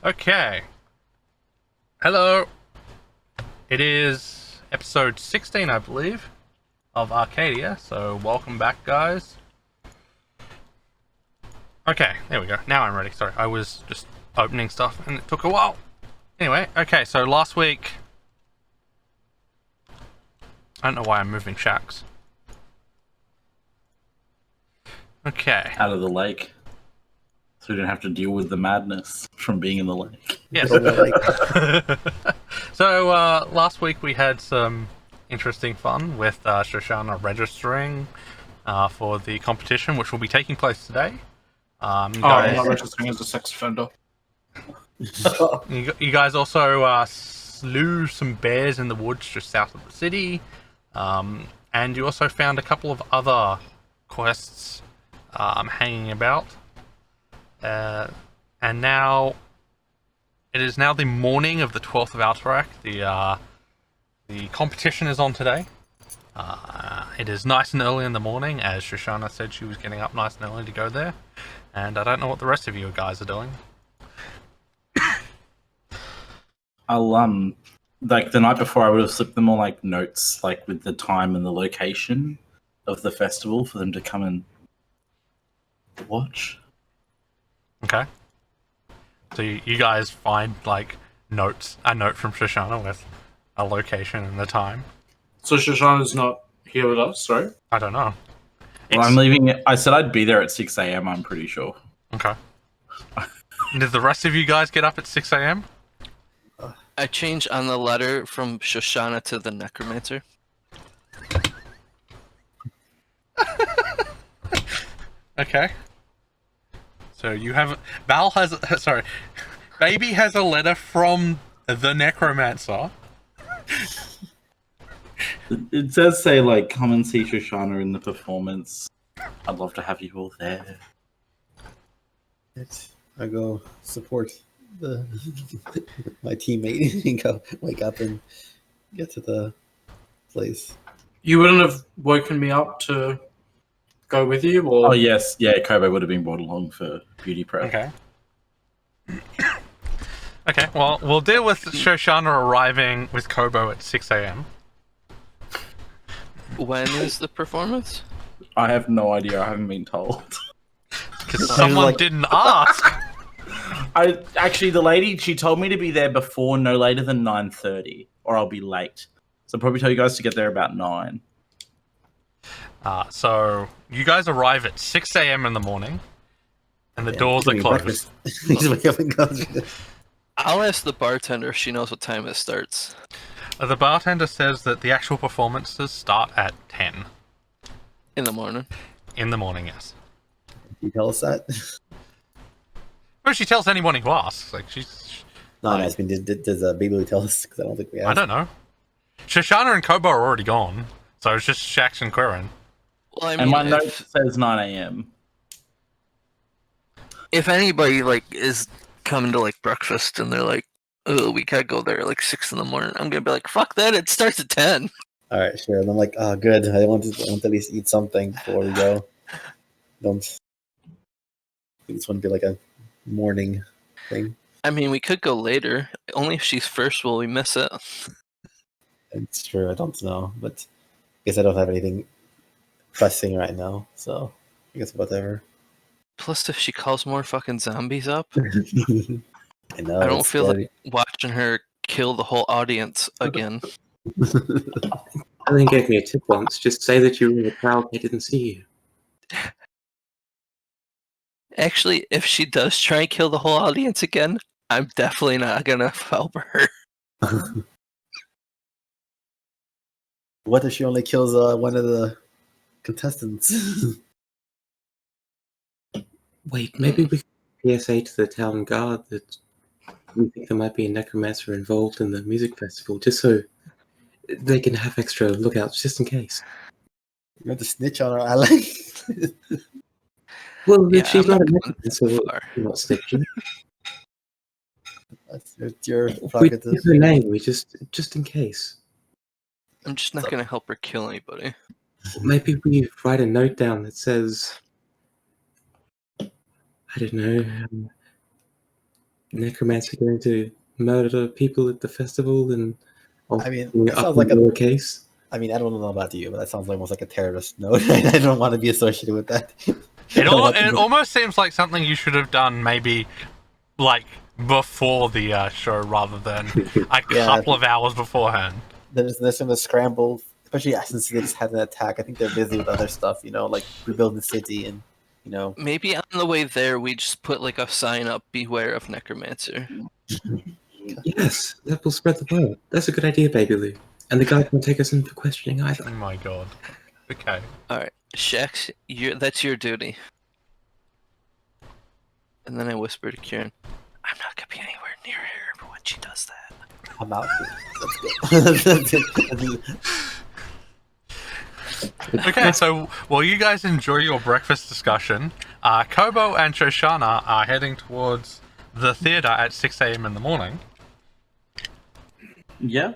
Okay. Hello. It is episode 16, I believe, of Arcadia. So welcome back, guys. Okay, there we go. Now I'm ready. Sorry, I was just opening stuff and it took a while. Anyway, okay, so last week... I don't know why I'm moving shacks. Okay. Out of the lake. So we don't have to deal with the madness from being in the lake. Yes. So last week we had some interesting fun with Shoshana registering for the competition, which will be taking place today. I'm not registering as a sex offender. You guys also slew some bears in the woods just south of the city, and you also found a couple of other quests hanging about. And now it is now the morning of the 12th of Alterac. The competition is on today. It is nice and early in the morning, as Shoshana said she was getting up nice and early to go there. And I don't know what the rest of you guys are doing. I'll like the night before I would have slipped them all like notes like with the time and the location of the festival for them to come and watch. Okay. So you guys find like a note from Shoshana with a location and the time. So Shoshana's not here with us, right? I don't know. Well, I'm leaving. I said I'd be there at 6 a.m. I'm pretty sure. Okay. Did the rest of you guys get up at 6 a.m.? I changed on the letter from Shoshana to the Necromancer. Okay. So you have Baby has a letter from the Necromancer. It does say like come and see Shoshana in the performance. I'd love to have you all there. I go support my teammate and go wake up and get to the place. You wouldn't have woken me up to go with you, or? Oh yes, yeah. Kobe would have been brought along for beauty prep. Okay. Okay, well, we'll deal with Shoshana arriving with Kobo at 6 a.m. When is the performance? I have no idea. I haven't been told. Because someone didn't ask. The lady, she told me to be there before no later than 9:30, or I'll be late. So I'll probably tell you guys to get there about 9. So you guys arrive at 6 a.m. in the morning, and the doors are closed. Just wake up and go. I'll ask the bartender if she knows what time it starts. The bartender says that the actual performances start at 10. In the morning. In the morning, yes. You tell us that? Well, she tells anyone who asks. Like she's. No, I mean, does Baby tell us? Because I don't think we asked. I don't know. Shoshana and Kobo are already gone, so it's just Shax and Quirin. Well, I mean, And my note says 9 a.m. if anybody is coming to breakfast and they're like, "Oh, we can't go there at 6 in the morning," I'm gonna be like, "Fuck that! It starts at 10." All right, sure. And I'm like, oh, good. I want to at least eat something before we go. I just want to be like a morning thing. I mean, we could go later. Only if she's first will we miss it. It's true. I don't know, but I guess I don't have anything pressing right now, so I guess whatever. Plus, if she calls more fucking zombies up, I know. I don't feel like watching her kill the whole audience again. Alan gave me a tip once. Just say that you were in a crowd they didn't see you. Actually, if she does try and kill the whole audience again, I'm definitely not gonna help her. What if she only kills one of the contestants? Wait, maybe we can PSA to the town guard that we think there might be a necromancer involved in the music festival, just so they can have extra lookouts, just in case. You have to snitch on her ally. Well, Yeah, she's I'm not a not necromancer, so we're not snitching. That's your We prerogative. give her name, we just in case. I'm just not gonna help her kill anybody. Maybe we write a note down that says, I don't know, necromancer going to murder people at the festival and also I mean, being it up sounds in like a. your case? I mean, I don't know about you, but that sounds like almost like a terrorist note. I don't want to be associated with that. It almost seems like something you should have done maybe like before the show rather than a Yeah. couple of hours beforehand. There's some scramble, especially since they just had an attack. I think they're busy with other stuff, like rebuilding the city and Maybe on the way there we just put like a sign up, beware of necromancer. Yes, that will spread the word. That's a good idea, Baby Lou. And the guard won't take us in for questioning Oh either. my god. Okay. Alright, Shax, that's your duty. And then I whisper to Kieran, I'm not gonna be anywhere near her when she does that. I'm out. Let's go. Okay, so while you guys enjoy your breakfast discussion, Kobo and Shoshana are heading towards the theater at 6 a.m. in the morning. Yeah.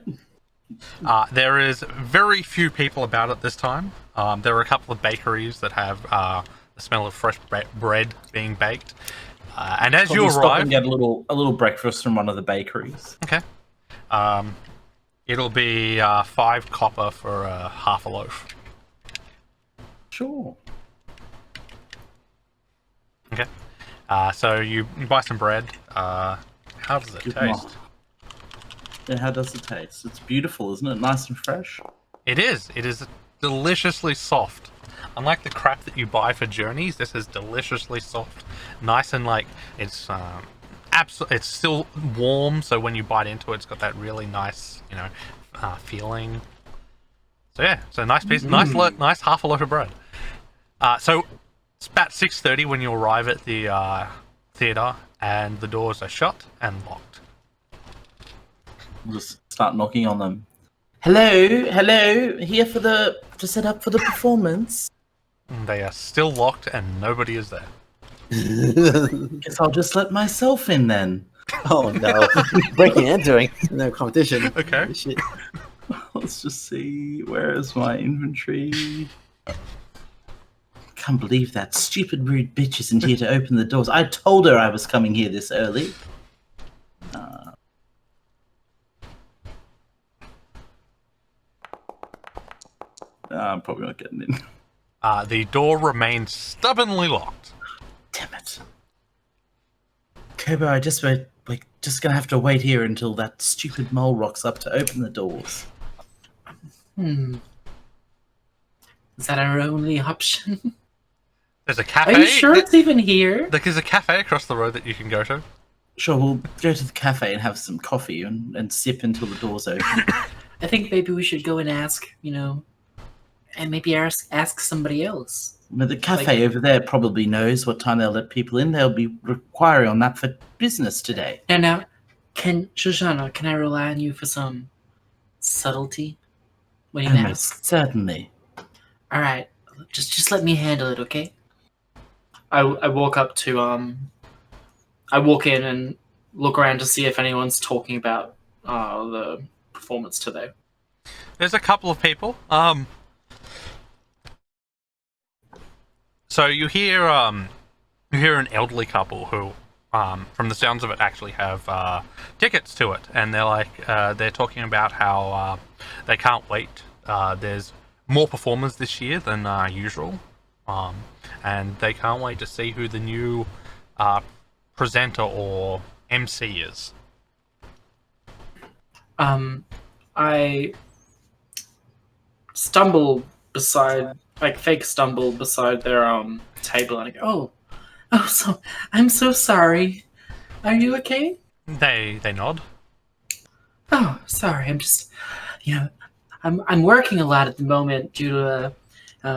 There is very few people about at this time. There are a couple of bakeries that have the smell of fresh bread being baked. And as you Probably stop arrive, and get a little breakfast from one of the bakeries. okay, it'll be 5 copper for half a loaf. Sure. Okay, so you buy some bread. How does it Good taste? enough. Yeah, how does it taste? It's beautiful, isn't it? Nice and fresh. It is. It is deliciously soft. Unlike the crap that you buy for journeys, this is deliciously soft, nice and it's it's still warm. So when you bite into it, it's got that really nice, feeling. So yeah, so nice piece, nice half a loaf of bread. So it's about 6:30 when you arrive at the theater, and the doors are shut and locked. We'll just start knocking on them. Hello, here to set up for the performance. And they are still locked, and nobody is there. Guess I'll just let myself in then. Oh no! Breaking and entering. No competition. Okay. Shit. Let's just see. Where is my inventory? Can't believe that stupid rude bitch isn't here to open the doors. I told her I was coming here this early. I'm probably not getting in. The door remains stubbornly locked. Damn it. Kobo, we're just gonna have to wait here until that stupid mole rocks up to open the doors. Is that our only option? There's a cafe. Are you sure it's even here? There's a cafe across the road that you can go to. Sure, we'll go to the cafe and have some coffee and sip until the doors open. I think maybe we should go and ask, and maybe ask somebody else. But the cafe over there probably knows what time they'll let people in. They'll be requiring on that for business today. Now, Shoshana, can I rely on you for some subtlety when you ask? Most certainly. All right, just let me handle it, okay? I walk up to I walk in and look around to see if anyone's talking about the performance today. There's a couple of people. So you hear an elderly couple who, from the sounds of it, actually have tickets to it, and they're talking about how they can't wait. There's more performers this year than usual, and they can't wait to see who the new presenter or MC is. I stumble beside, fake stumble beside their table, and I go, so I'm so sorry. Are you okay? They nod. Oh, sorry. I'm just, I'm working a lot at the moment due to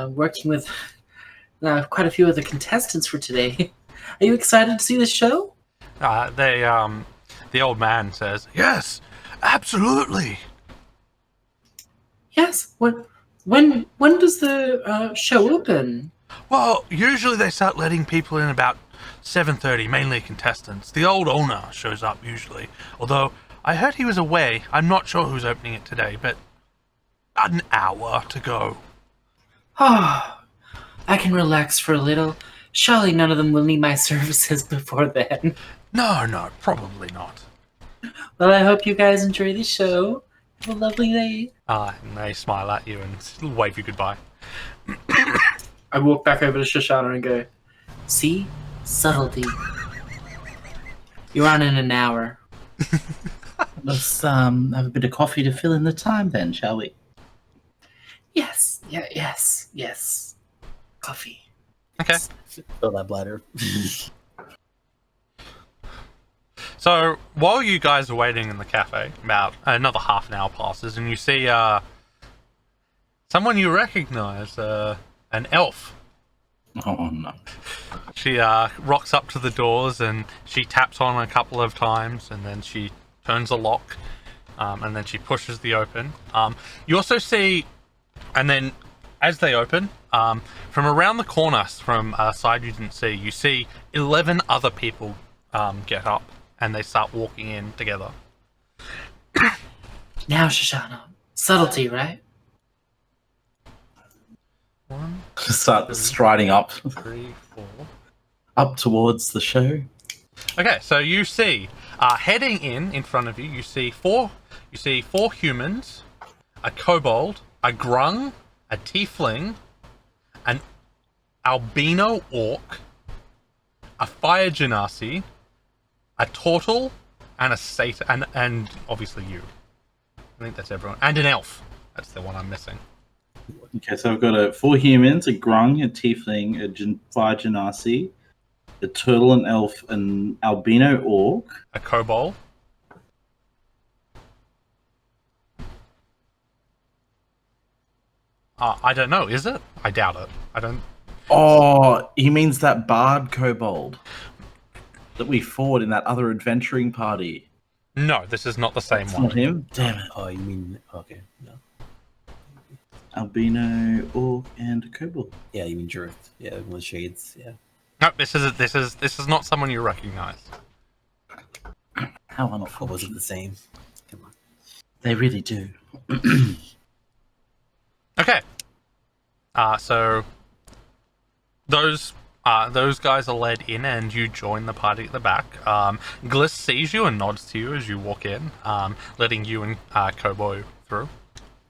working with quite a few of the contestants for today. Are you excited to see the show? The old man says, "Yes, absolutely." Yes. When does the show open? Well, usually they start letting people in about 7:30, mainly contestants. The old owner shows up usually, although I heard he was away. I'm not sure who's opening it today, but about an hour to go. Ah, I can relax for a little. Surely none of them will need my services before then. No, probably not. Well, I hope you guys enjoy the show. Have a lovely night. And they smile at you and wave you goodbye. I walk back over to Shoshana and go, see? Subtlety. You're on in an hour. Let's have a bit of coffee to fill in the time then, shall we? Yes. Yes. Coffee. Okay. Fill that bladder. So while you guys are waiting in the cafe, about another half an hour passes, and you see someone you recognize, an elf. Oh no. She rocks up to the doors and she taps on a couple of times, and then she turns a lock, and then she pushes the open. You also see, and then as they open, from around the corner, from a side you didn't see, you see 11 other people get up and they start walking in together. Now, Shoshana. Subtlety, right? 1, Start striding up 3, 4. up towards the show. Okay, so you see, heading in front of you, you see four humans, a kobold, a grung, a tiefling, an albino orc, a fire genasi, a turtle, and a satyr, and obviously you. I think that's everyone. And an elf. That's the one I'm missing. Okay, so I've got 4 humans, a grung, a tiefling, a fire genasi, a turtle, an elf, an albino orc. A kobold. I don't know, is it? I doubt it. I don't... Oh, he means that bard kobold that we fought in that other adventuring party. No, this is not the same It's one. not him? Damn it. Oh, you mean okay? No. Albino orc and kobold. Yeah, you mean Druid? Yeah, one with shades. Yeah. No, this is not someone you recognize. How Or unfortunate. was it the same? Come on. They really do. Okay. So those guys are led in, and you join the party at the back. Gliss sees you and nods to you as you walk in, letting you and Kobo through.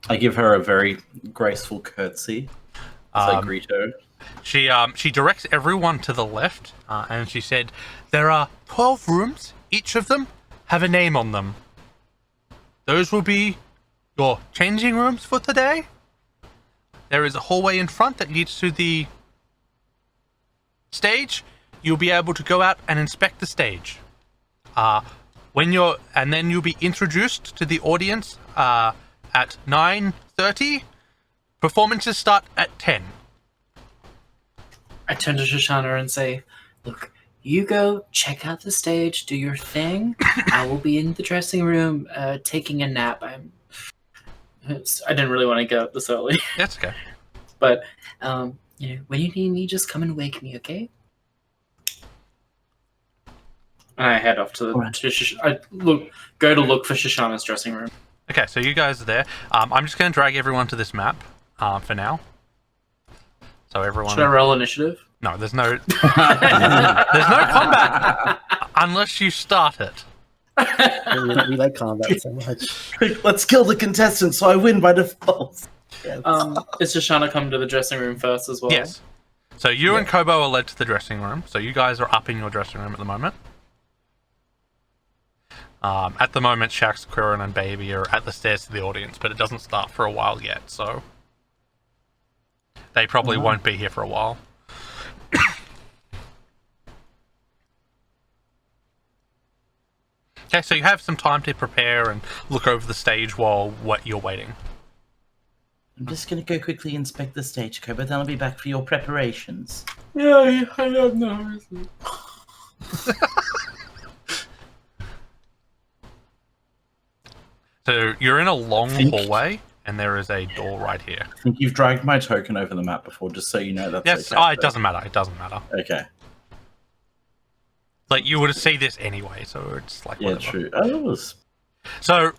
I give her a very graceful curtsy as I greet her. She directs everyone to the left, and she said, "There are 12 rooms. Each of them have a name on them. Those will be your changing rooms for today. There is a hallway in front that leads to the stage. You'll be able to go out and inspect the stage. And then you'll be introduced to the audience at 9:30. Performances start at 10. I turn to Shoshana and say, look, you go check out the stage, do your thing. I will be in the dressing room taking a nap. I didn't really want to get up this early. That's okay. But, when you need me, just come and wake me, okay? And I head off to go to look for Shoshana's dressing room. Okay, so you guys are there. I'm just going to drag everyone to this map for now. So everyone... Should I roll initiative? No, there's no... there's no combat unless you start it. We like combat so much. Let's kill the contestant so I win by default. Yes. Is Shoshana come to the dressing room first as well? Yes. So you and Kobo are led to the dressing room. So you guys are up in your dressing room at the moment. At the moment, Shax, Quirin, and Baby are at the stairs to the audience, but it doesn't start for a while yet, so they probably won't be here for a while. Okay, so you have some time to prepare and look over the stage while you're waiting. I'm just going to go quickly inspect the stage, Kobo, then I'll be back for your preparations. Yeah, I have no reason. So you're in a long hallway, and there is a door right here. I think you've dragged my token over the map before, just so you know that's Yes, okay. it doesn't matter. It doesn't matter. Okay. Like, you would see this anyway, so it's like, Yeah, whatever. true. Oh, it was... So,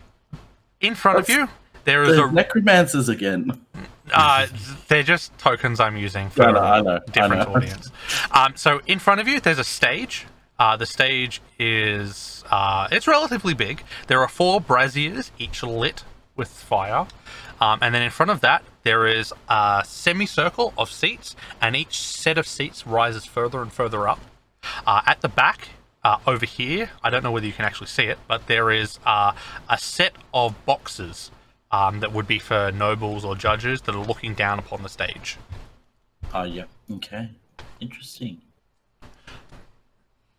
in front of you, there is The necromancers again. they're just tokens I'm using for I know. different audience. So in front of you, there's a stage. The stage is it's relatively big. There are 4 braziers, each lit with fire, and then in front of that there is a semicircle of seats, and each set of seats rises further and further up. At the back, over here, I don't know whether you can actually see it, but there is a set of boxes that would be for nobles or judges that are looking down upon the stage. Oh, yeah. Okay. Interesting.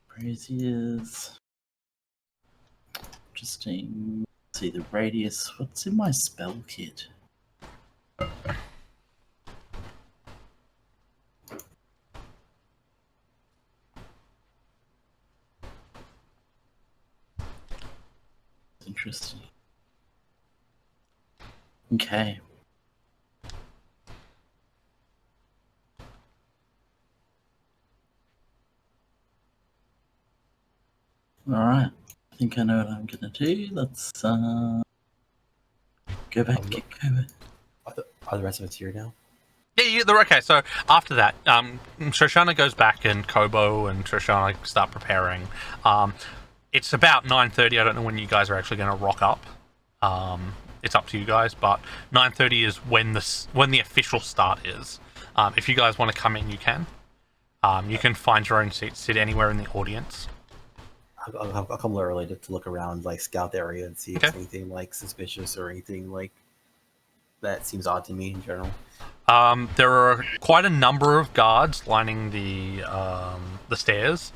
Braziers. Interesting. Let's see the radius. What's in my spell kit? Interesting. Okay. Alright. I think I know what I'm gonna do. Let's go back, get going. Are the rest of us here now? Yeah, they're okay. So after that, Shoshana goes back and Kobo and Shoshana start preparing. It's about 9:30. I don't know when you guys are actually going to rock up. It's up to you guys, but 9:30 is when the official start is. If you guys want to come in, you can. You can find your own seat, sit anywhere in the audience. I'll come a little early to look around, like scout the area and see if there's anything like suspicious or anything like that seems odd to me in general. There are quite a number of guards lining the stairs,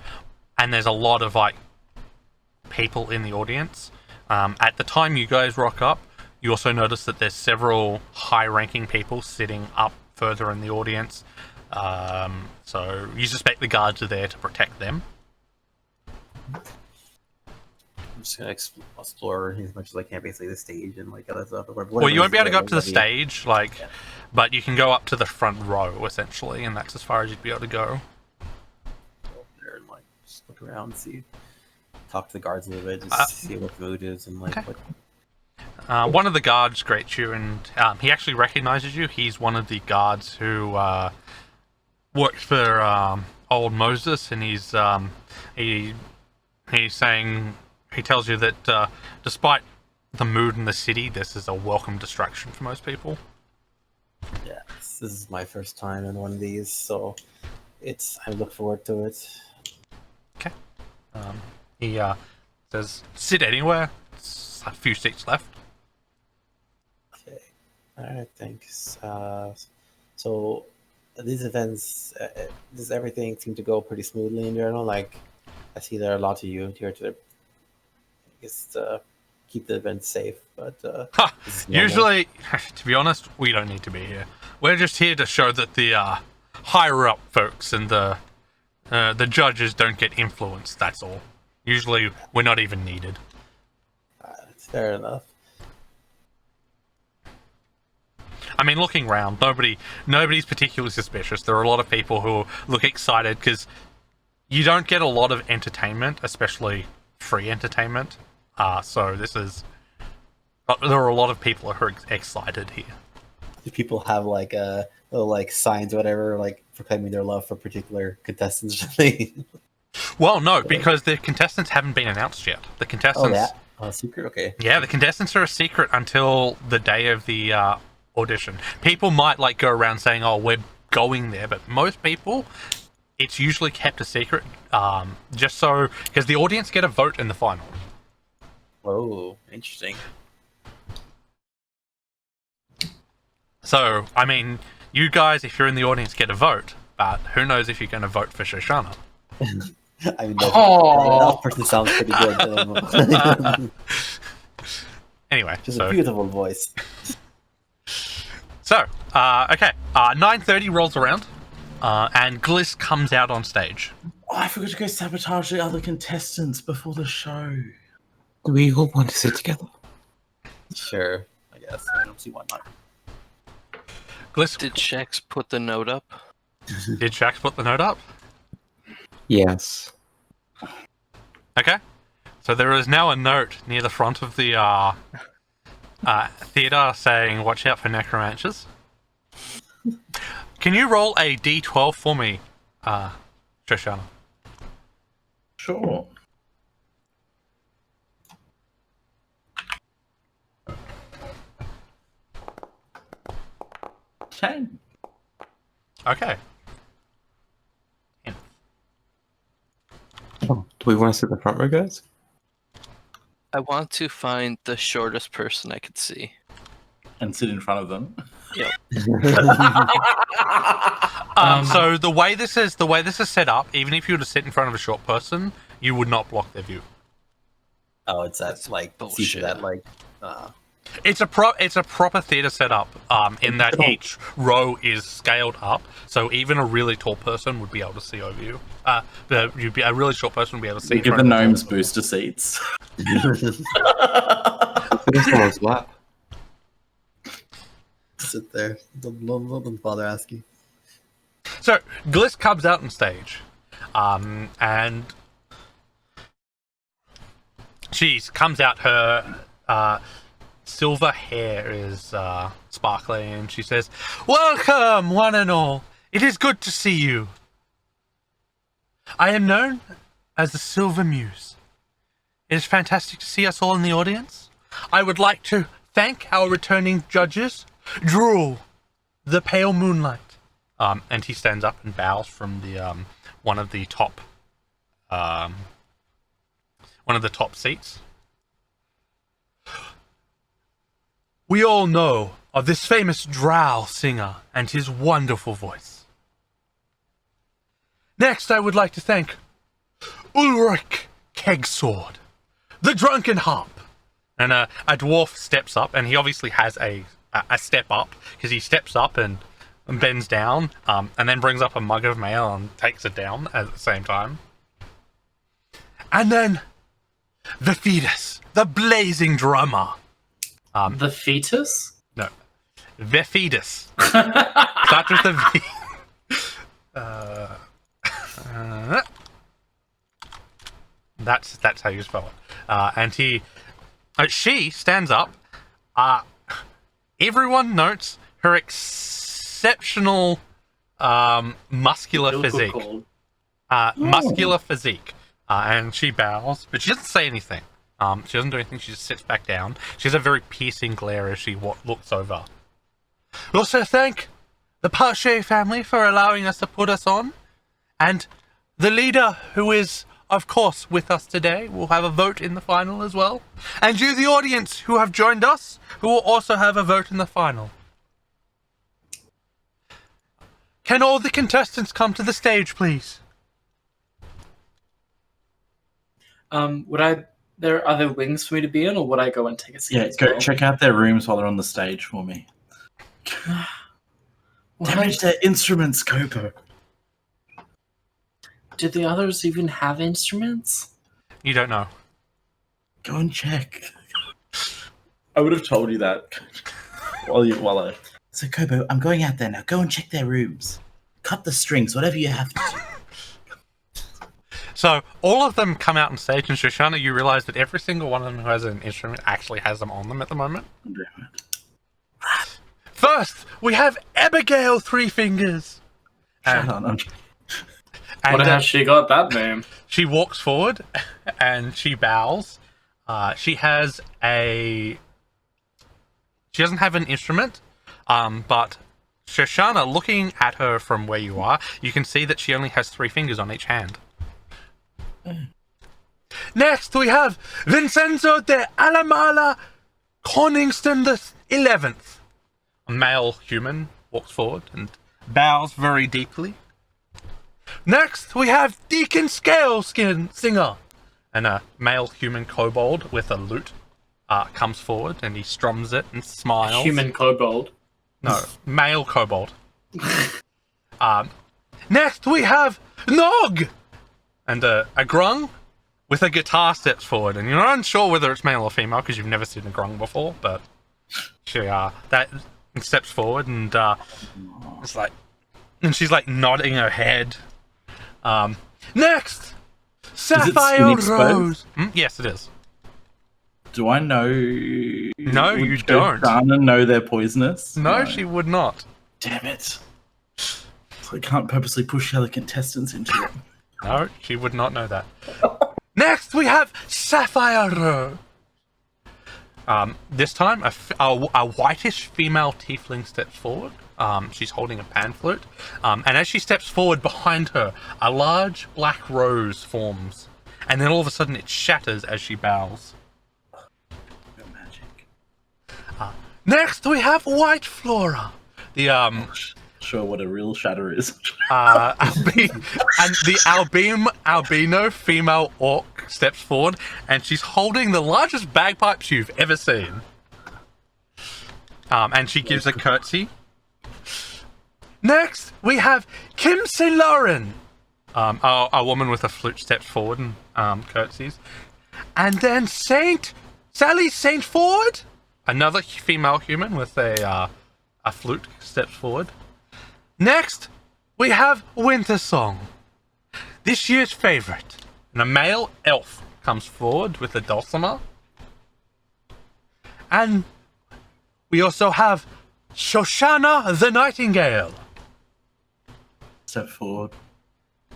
and there's a lot of like people in the audience. At the time you guys rock up, you also notice that there's several high-ranking people sitting up further in the audience. So you suspect the guards are there to protect them. I'm just gonna explore as much as I can, basically the stage and like other stuff. Well, you won't be able to go up to the stage, but you can go up to the front row essentially, and that's as far as you'd be able to go. Go there and like just look around, see, talk to the guards a little bit, just see what the mood is and like. Okay. One of the guards greets you, and he actually recognizes you. He's one of the guards who works for old Moses, and he's saying, he tells you that despite the mood in the city, this is a welcome distraction for most people. Yeah, this is my first time in one of these, so I look forward to it. Okay. He says, sit anywhere. It's a few seats left. Okay. Alright, thanks. So these events, does everything seem to go pretty smoothly in general? Like, I see there are a lot of you here to, I guess, keep the event safe, but usually, to be honest, we don't need to be here. We're just here to show that the higher up folks and the judges don't get influenced, that's all. Usually, we're not even needed. It's fair enough. I mean, looking around, nobody's particularly suspicious. There are a lot of people who look excited because you don't get a lot of entertainment, especially free entertainment. So there are a lot of people who are excited here. Do people have like little like signs or whatever, like proclaiming their love for particular contestants or something? Well, no, because the contestants haven't been announced yet. The contestants. Oh, secret? Okay. Yeah, the contestants are a secret until the day of the audition. People might like go around saying, "Oh, we're going there," but most people, it's usually kept a secret, just so because the audience get a vote in the final. Whoa, interesting. So, I mean, you guys, if you're in the audience, get a vote, but who knows if you're going to vote for Shoshana? I mean, that person sounds pretty good. Anyway, Just a beautiful voice. So, okay, 9:30 rolls around, and Gliss comes out on stage. Oh, I forgot to go sabotage the other contestants before the show. Do we all want to sit together? Sure, I guess. I don't see why not. Gliss, Did Shax put the note up? did Shax put the note up? Yes. Okay. So there is now a note near the front of the theater saying, "Watch out for necromancers." Can you roll a d12 for me, Shoshana? Sure. Ten. Okay. Oh, do we want to sit in the front row, guys? I want to find the shortest person I could see. And sit in front of them. So the way this is set up, even if you were to sit in front of a short person, you would not block their view. Oh, it's that like bullshit. that like. It's a proper theater setup. In that each row is scaled up, so even a really tall person would be able to see over you. A really short person would be able to see. Give the gnomes booster seats. Sit in someone's lap. Sit there. Don't bother asking. So Gliss comes out on stage, and she comes out. Her silver hair is sparkling, and she says, "Welcome, one and all. It is good to see you. I am known as the Silver Muse. It is fantastic to see us all in the audience. I would like to thank our returning judges, Drool, the Pale Moonlight." And he stands up and bows from the one of the top seats. We all know of this famous drow singer and his wonderful voice. Next, I would like to thank Ulrich Kegsword, the Drunken Harp. And a dwarf steps up, and he obviously has a step up, because he steps up and bends down, and then brings up a mug of ale and takes it down at the same time. And then the fetus, the blazing drummer. The fetus? No, the fetus. Starts with the V. That's how you spell it. And she stands up. Everyone notes her exceptional muscular physique. Muscular physique. And she bows, but she doesn't say anything. She doesn't do anything, she just sits back down. She has a very piercing glare as she looks over. We also thank the Pache family for allowing us to put us on. And the leader, who is, of course, with us today, will have a vote in the final as well. And you, the audience, who have joined us, who will also have a vote in the final. Can all the contestants come to the stage, please? There are other wings for me to be in, or would I go and take a seat? Yeah, as go well? check out their rooms while they're on the stage for me. Damage their instruments, Kopo. Did the others even have instruments? You don't know. Go and check. I would have told you that while I. So Kobo, I'm going out there now. Go and check their rooms. Cut the strings, whatever you have to do. So all of them come out on stage, and Shoshana, you realize that every single one of them who has an instrument actually has them on them at the moment. First, we have Abigail Three Fingers. Shut on. And What has she got that name? she walks forward and she bows. She doesn't have an instrument, but Shoshana, looking at her from where you are, you can see that she only has 3 fingers on each hand. Next, we have Vincenzo de Alamala Coningston the 11th. A male human walks forward and bows very deeply. Next, we have Deacon Scaleskin Singer. And a male human kobold with a lute comes forward and he strums it and smiles. Human kobold. No, male kobold. Next, we have Nog! And a grung with a guitar steps forward. And you're unsure whether it's male or female because you've never seen a grung before, but that steps forward and it's like, and she's like nodding her head. Next, Sapphire Rose. Yes, it is. Do I know? No, you don't. Shoshana know they're poisonous? No, she would not. Damn it! So I can't purposely push other contestants into them. No, she would not know that. Next, we have Sapphire Rose. This time, a whitish female tiefling steps forward. She's holding a pan flute. And as she steps forward, behind her, a large black rose forms. And then all of a sudden, it shatters as she bows. No magic. Next, we have White Flora. The Sure, what a real shatter is. and the albino female orc steps forward, and she's holding the largest bagpipes you've ever seen. And she gives a curtsy. Next, we have Kim C. Lauren. A woman with a flute steps forward and curtsies. And then Sally Saint Ford, another female human with a flute, steps forward. Next, we have Wintersong, this year's favorite. And a male elf comes forward with a dulcimer. And we also have Shoshana the Nightingale. Step forward.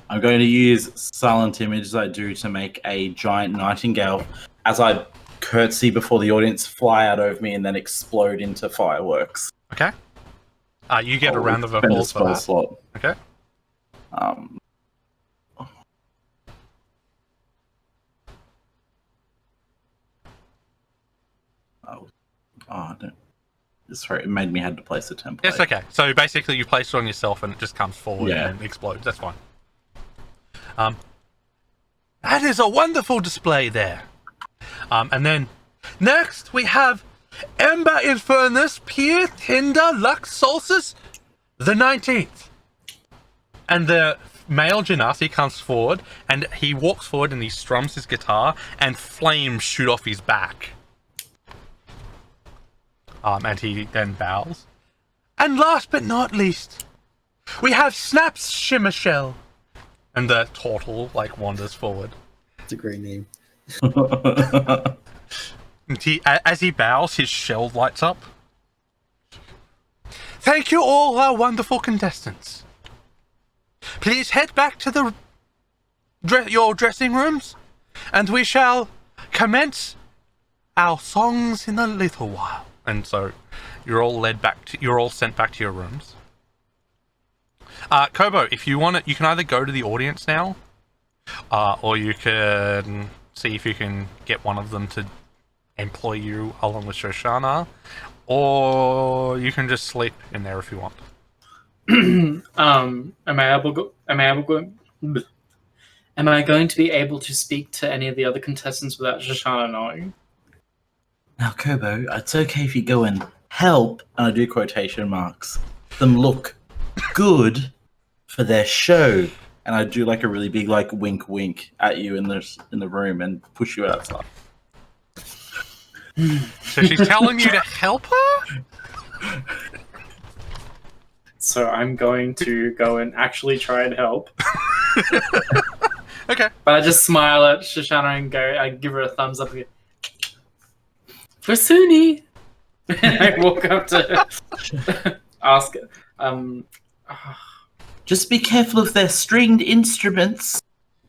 I'm going to use silent image as I do to make a giant nightingale as I curtsy before the audience, fly out over me, and then explode into fireworks. Okay. You get a round of Spend a applause for spell that. slot. Okay. No. Sorry, it made me had to place a template. It's okay. So basically, you place it on yourself, and it just comes forward Yeah. and explodes. That's fine. That is a wonderful display there. And then next we have Ember Infernus Pier Tinder Lux Solstice the 19th. And the male Genasi comes forward, and he walks forward and he strums his guitar, and flames shoot off his back. And he then bows. And last but not least, we have Snaps Shimmer Shell. And the turtle, wanders forward. It's a great name. And as he bows, his shell lights up. Thank you all, our wonderful contestants. Please head back to your dressing rooms, and we shall commence our songs in a little while. And so, you're all sent back to your rooms. Kobo, if you want it, you can either go to the audience now, or you can see if you can get one of them to employ you along with Shoshana, or you can just sleep in there if you want. Am I going to be able to speak to any of the other contestants without Shoshana knowing? Now, Kobo, it's okay if you go and help, and I do quotation marks, them look good for their show. And I do a really big wink wink at you in the room and push you outside. So she's telling you to help her? So I'm going to go and actually try and help. Okay. But I just smile at Shoshana and I give her a thumbs up and go, for Suni! And I walk up to ask Just be careful of their stringed instruments.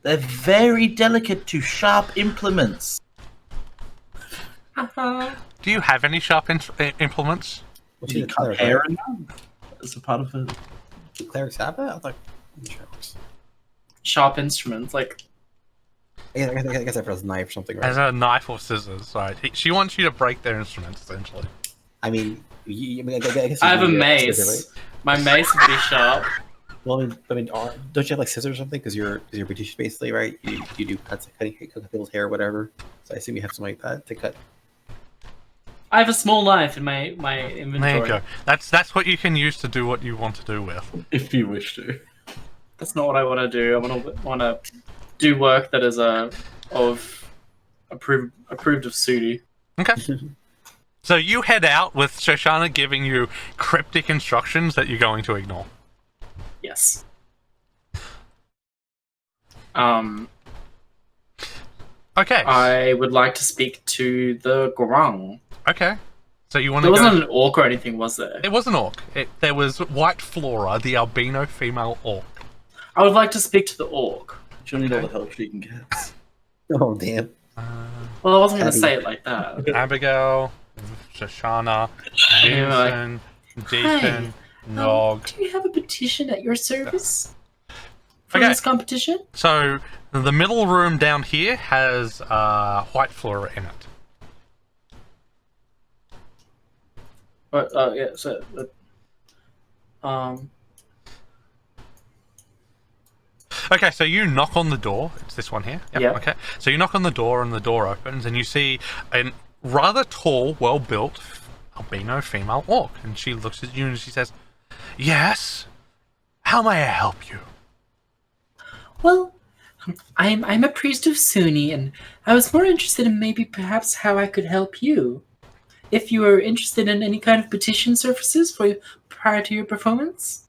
They're very delicate to sharp implements. Do you have any sharp implements? What's Do you the cut cleric? hair in them as a part of it? Do clerics have that? I thought. sharp instruments, I guess I press knife or something, right? As a knife or scissors, right? She wants you to break their instruments, essentially. I mean, I guess I have a you mace. scissors, right? My mace would be sharp. Well, don't you have scissors or something? Because you're British, basically, right? You do cutting people's hair or whatever. So I assume you have something like that to cut. I have a small knife in my inventory. There you go. That's what you can use to do what you want to do with. If you wish to. That's not what I want to do. I want to do work that is approved of Sudi. Okay. So you head out with Shoshana giving you cryptic instructions that you're going to ignore. Yes. Okay. I would like to speak to the Gorang. Okay. So you want There to go... wasn't an orc or anything, was there? It was an orc. There was White Flora, the albino female orc. I would like to speak to the orc. She'll need all the help she can get. Oh damn. Well, I wasn't going to Abby. say it like that. Abigail, Shoshana, Anyway. Vincent, Deacon, Hi. Nog. Do you have a petition at your service for Okay. this competition? So the middle room down here has white Flora in it. Yeah. So, Okay, so you knock on the door. It's this one here. Yep. Yeah. Okay. So you knock on the door, and the door opens, and you see a rather tall, well-built albino female orc, and she looks at you and she says, "Yes. How may I help you?" Well, I'm a priest of Sunni, and I was more interested in maybe perhaps how I could help you. If you are interested in any kind of petition services for prior to your performance.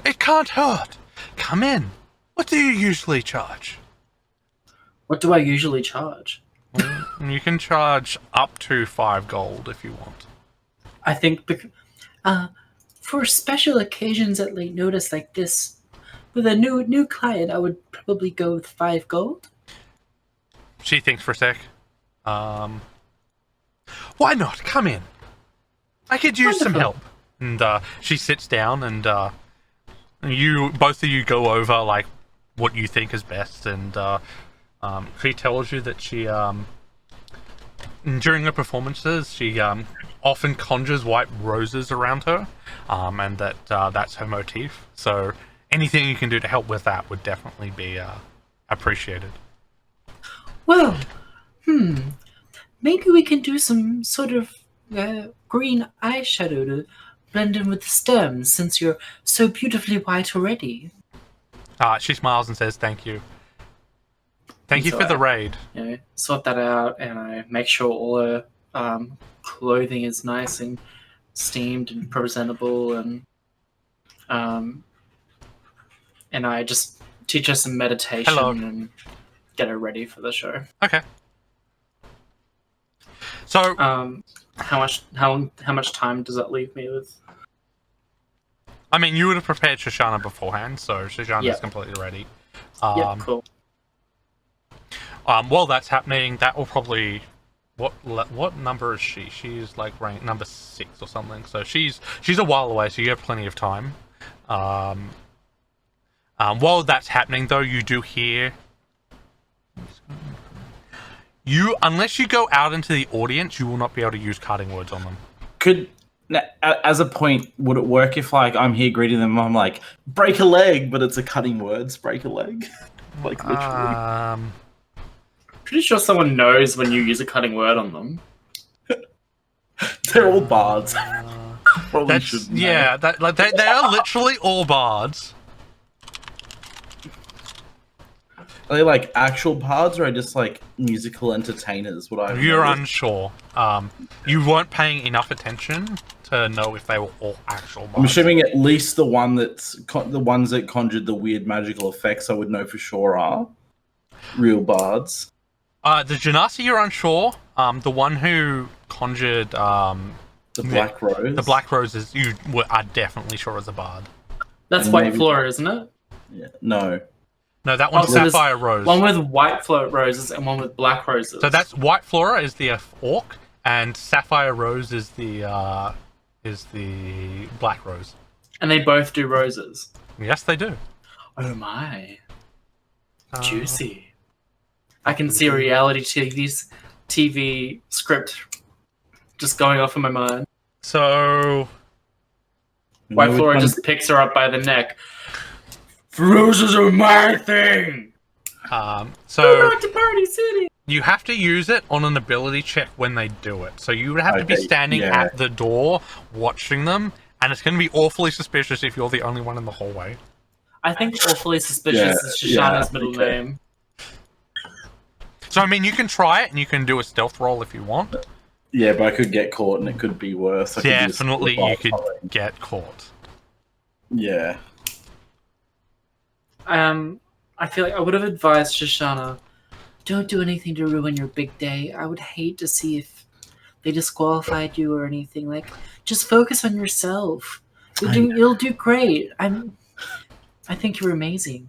It can't hurt. Come in. What do you usually charge? What do I usually charge? You can charge up to 5 gold if you want. I think for special occasions at late notice like this, with a new client, I would probably go with 5 gold. She thinks for a sec. Why not? Come in. I could use some help. And she sits down, and both of you go over like what you think is best. And she tells you that she, during her performances, she often conjures white roses around her, and that's her motif. So anything you can do to help with that would definitely be appreciated. Well, maybe we can do some sort of green eyeshadow to blend in with the stems, since you're so beautifully white already. She smiles and says, "Thank you. Thank you So for the raid." You know, sort that out, and I make sure all her clothing is nice and steamed and presentable, and I just teach her some meditation Hello. and get her ready for the show. Okay. So, How much time does that leave me with? I mean, you would have prepared Shashana beforehand, so Shashana Yeah. is completely ready. Yeah, cool. While that's happening, that will probably... What number is she? She's like rank number 6 or something. So she's a while away, so you have plenty of time. While that's happening, though, you do hear... Unless you go out into the audience, you will not be able to use cutting words on them. As a point, would it work if like I'm here greeting them, I'm like, break a leg, but it's a cutting words, break a leg? Like literally. Pretty sure someone knows when you use a cutting word on them. They're all bards. Probably shouldn't know. Yeah, they are literally all bards. Are they like actual bards or are they just like musical entertainers? You're unsure. You weren't paying enough attention to know if they were all actual bards. I'm assuming at least the ones that conjured the weird magical effects I would know for sure are real bards. The Genasi you're unsure. The one who conjured The Black Rose. The Black Roses are definitely sure is a bard. That's And White maybe- Flora, isn't it? Yeah. No. No, that one's Oh, so there's Sapphire Rose. One with white roses and one with black roses. So that's White Flora is the orc, and Sapphire Rose is the Black Rose. And they both do roses. Yes, they do. Oh my. Juicy. I can see a reality TV script just going off in my mind. So White Flora just picks her up by the neck. Roses are my thing! so Go back to Party City! you have to use it on an ability check when they do it. So you would have to be standing at the door watching them, and it's going to be awfully suspicious if you're the only one in the hallway. I think Awfully Suspicious is Shoshana's middle name. So I mean, you can try it, and you can do a stealth roll if you want. Yeah, but I could get caught and it could be worse. I could just Definitely, slip you off could something. get caught. Yeah. I feel like I would have advised Shoshana, don't do anything to ruin your big day. I would hate to see if they disqualified you or anything. Like, just focus on yourself. You'll do great. I think you're amazing.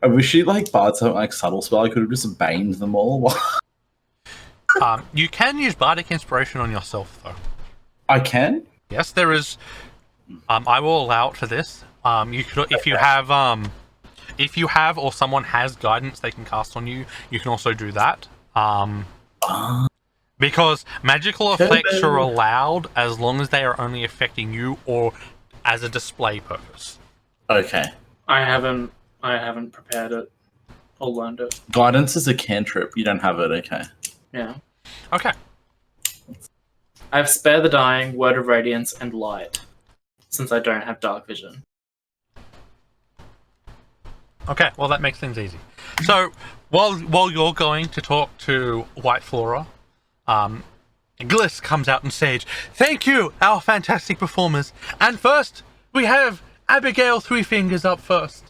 I wish she like barred something like subtle spell. I could have just baned them all. You can use bardic inspiration on yourself, though. I can. Yes, there is. I will allow it for this. You could, if you have, or someone has guidance they can cast on you. You can also do that. Because magical effects are allowed as long as they are only affecting you or as a display purpose. Okay. I haven't prepared it or learned it. Guidance is a cantrip. You don't have it. Okay. Yeah. Okay. I have Spare the Dying, Word of Radiance, and Light, since I don't have Dark Vision. Okay, well that makes things easy. So, while you're going to talk to White Flora, Gliss comes out on stage. Thank you, our fantastic performers. And first, we have Abigail Three Fingers up first.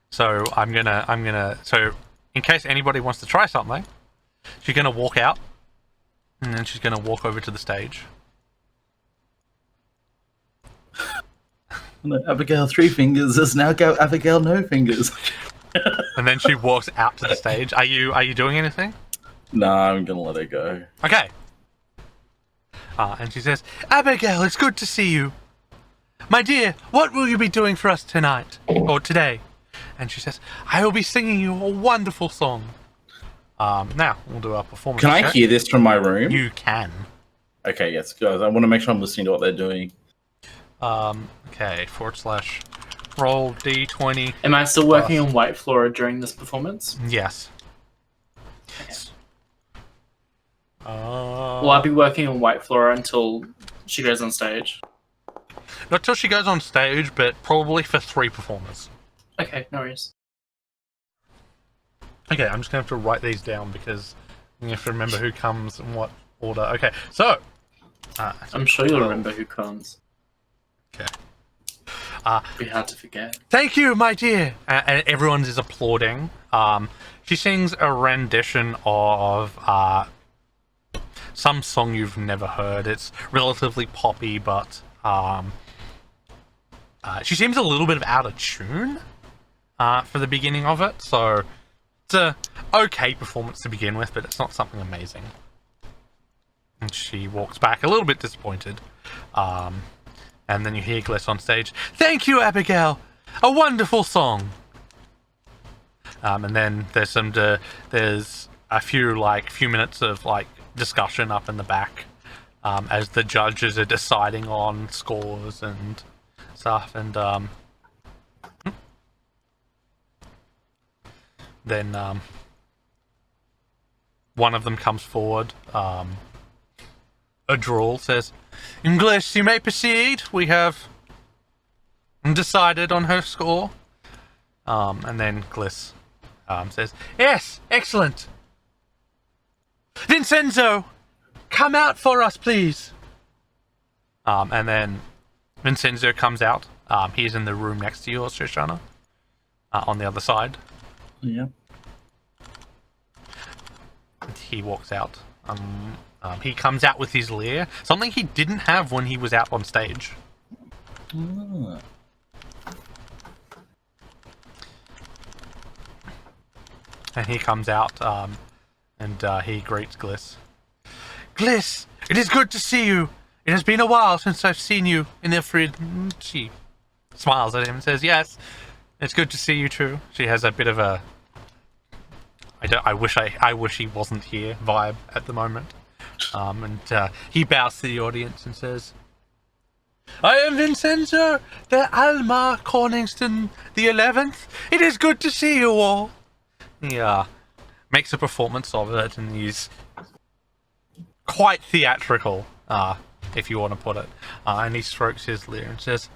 So in case anybody wants to try something, she's gonna walk out, and then she's gonna walk over to the stage. No, Abigail Three Fingers is now go Abigail No Fingers. And then she walks out to the stage. Are you doing anything? No, I'm gonna let her go. Okay. And she says, Abigail, it's good to see you. My dear, what will you be doing for us tonight? Or today? And she says, I will be singing you a wonderful song. Now, we'll do our performance Can I check. hear this from my room? You can. Okay, yes, guys. I want to make sure I'm listening to what they're doing. Okay, / roll d20. Am I still working on White Flora during this performance? Yes. Will I be working on White Flora until she goes on stage? Not till she goes on stage, but probably for 3 performers. Okay, no worries. Okay, I'm just going to have to write these down because you have to remember who comes in what order. Okay, so... I'm sure you'll remember who comes. Okay. It'd be hard to forget. Thank you, my dear! And everyone is applauding. She sings a rendition of some song you've never heard. It's relatively poppy, but she seems a little bit out of tune for the beginning of it, so it's a okay performance to begin with, but it's not something amazing. And she walks back a little bit disappointed. And then you hear Gliss on stage. Thank you, Abigail! A wonderful song! And then there's there's a few minutes of discussion up in the back as the judges are deciding on scores and stuff, and then one of them comes forward. A drawl says, Gliss, you may proceed. We have decided on her score. And then Gliss says, yes, excellent. Vincenzo, come out for us, please. And then Vincenzo comes out. He's in the room next to yours, Shoshana, on the other side. Yeah. And he walks out. He comes out with his lyre, something he didn't have when he was out on stage. Ah. And he comes out, and he greets Gliss. Gliss, it is good to see you. It has been a while since I've seen you in Ilfrid. She smiles at him and says, yes, it's good to see you too. She has a bit of a I wish he wasn't here vibe at the moment. And he bows to the audience and says, I am Vincenzo de Alma Corningston the 11th. It is good to see you all. He makes a performance of it, and he's quite theatrical, if you want to put it. And he strokes his lyre and says,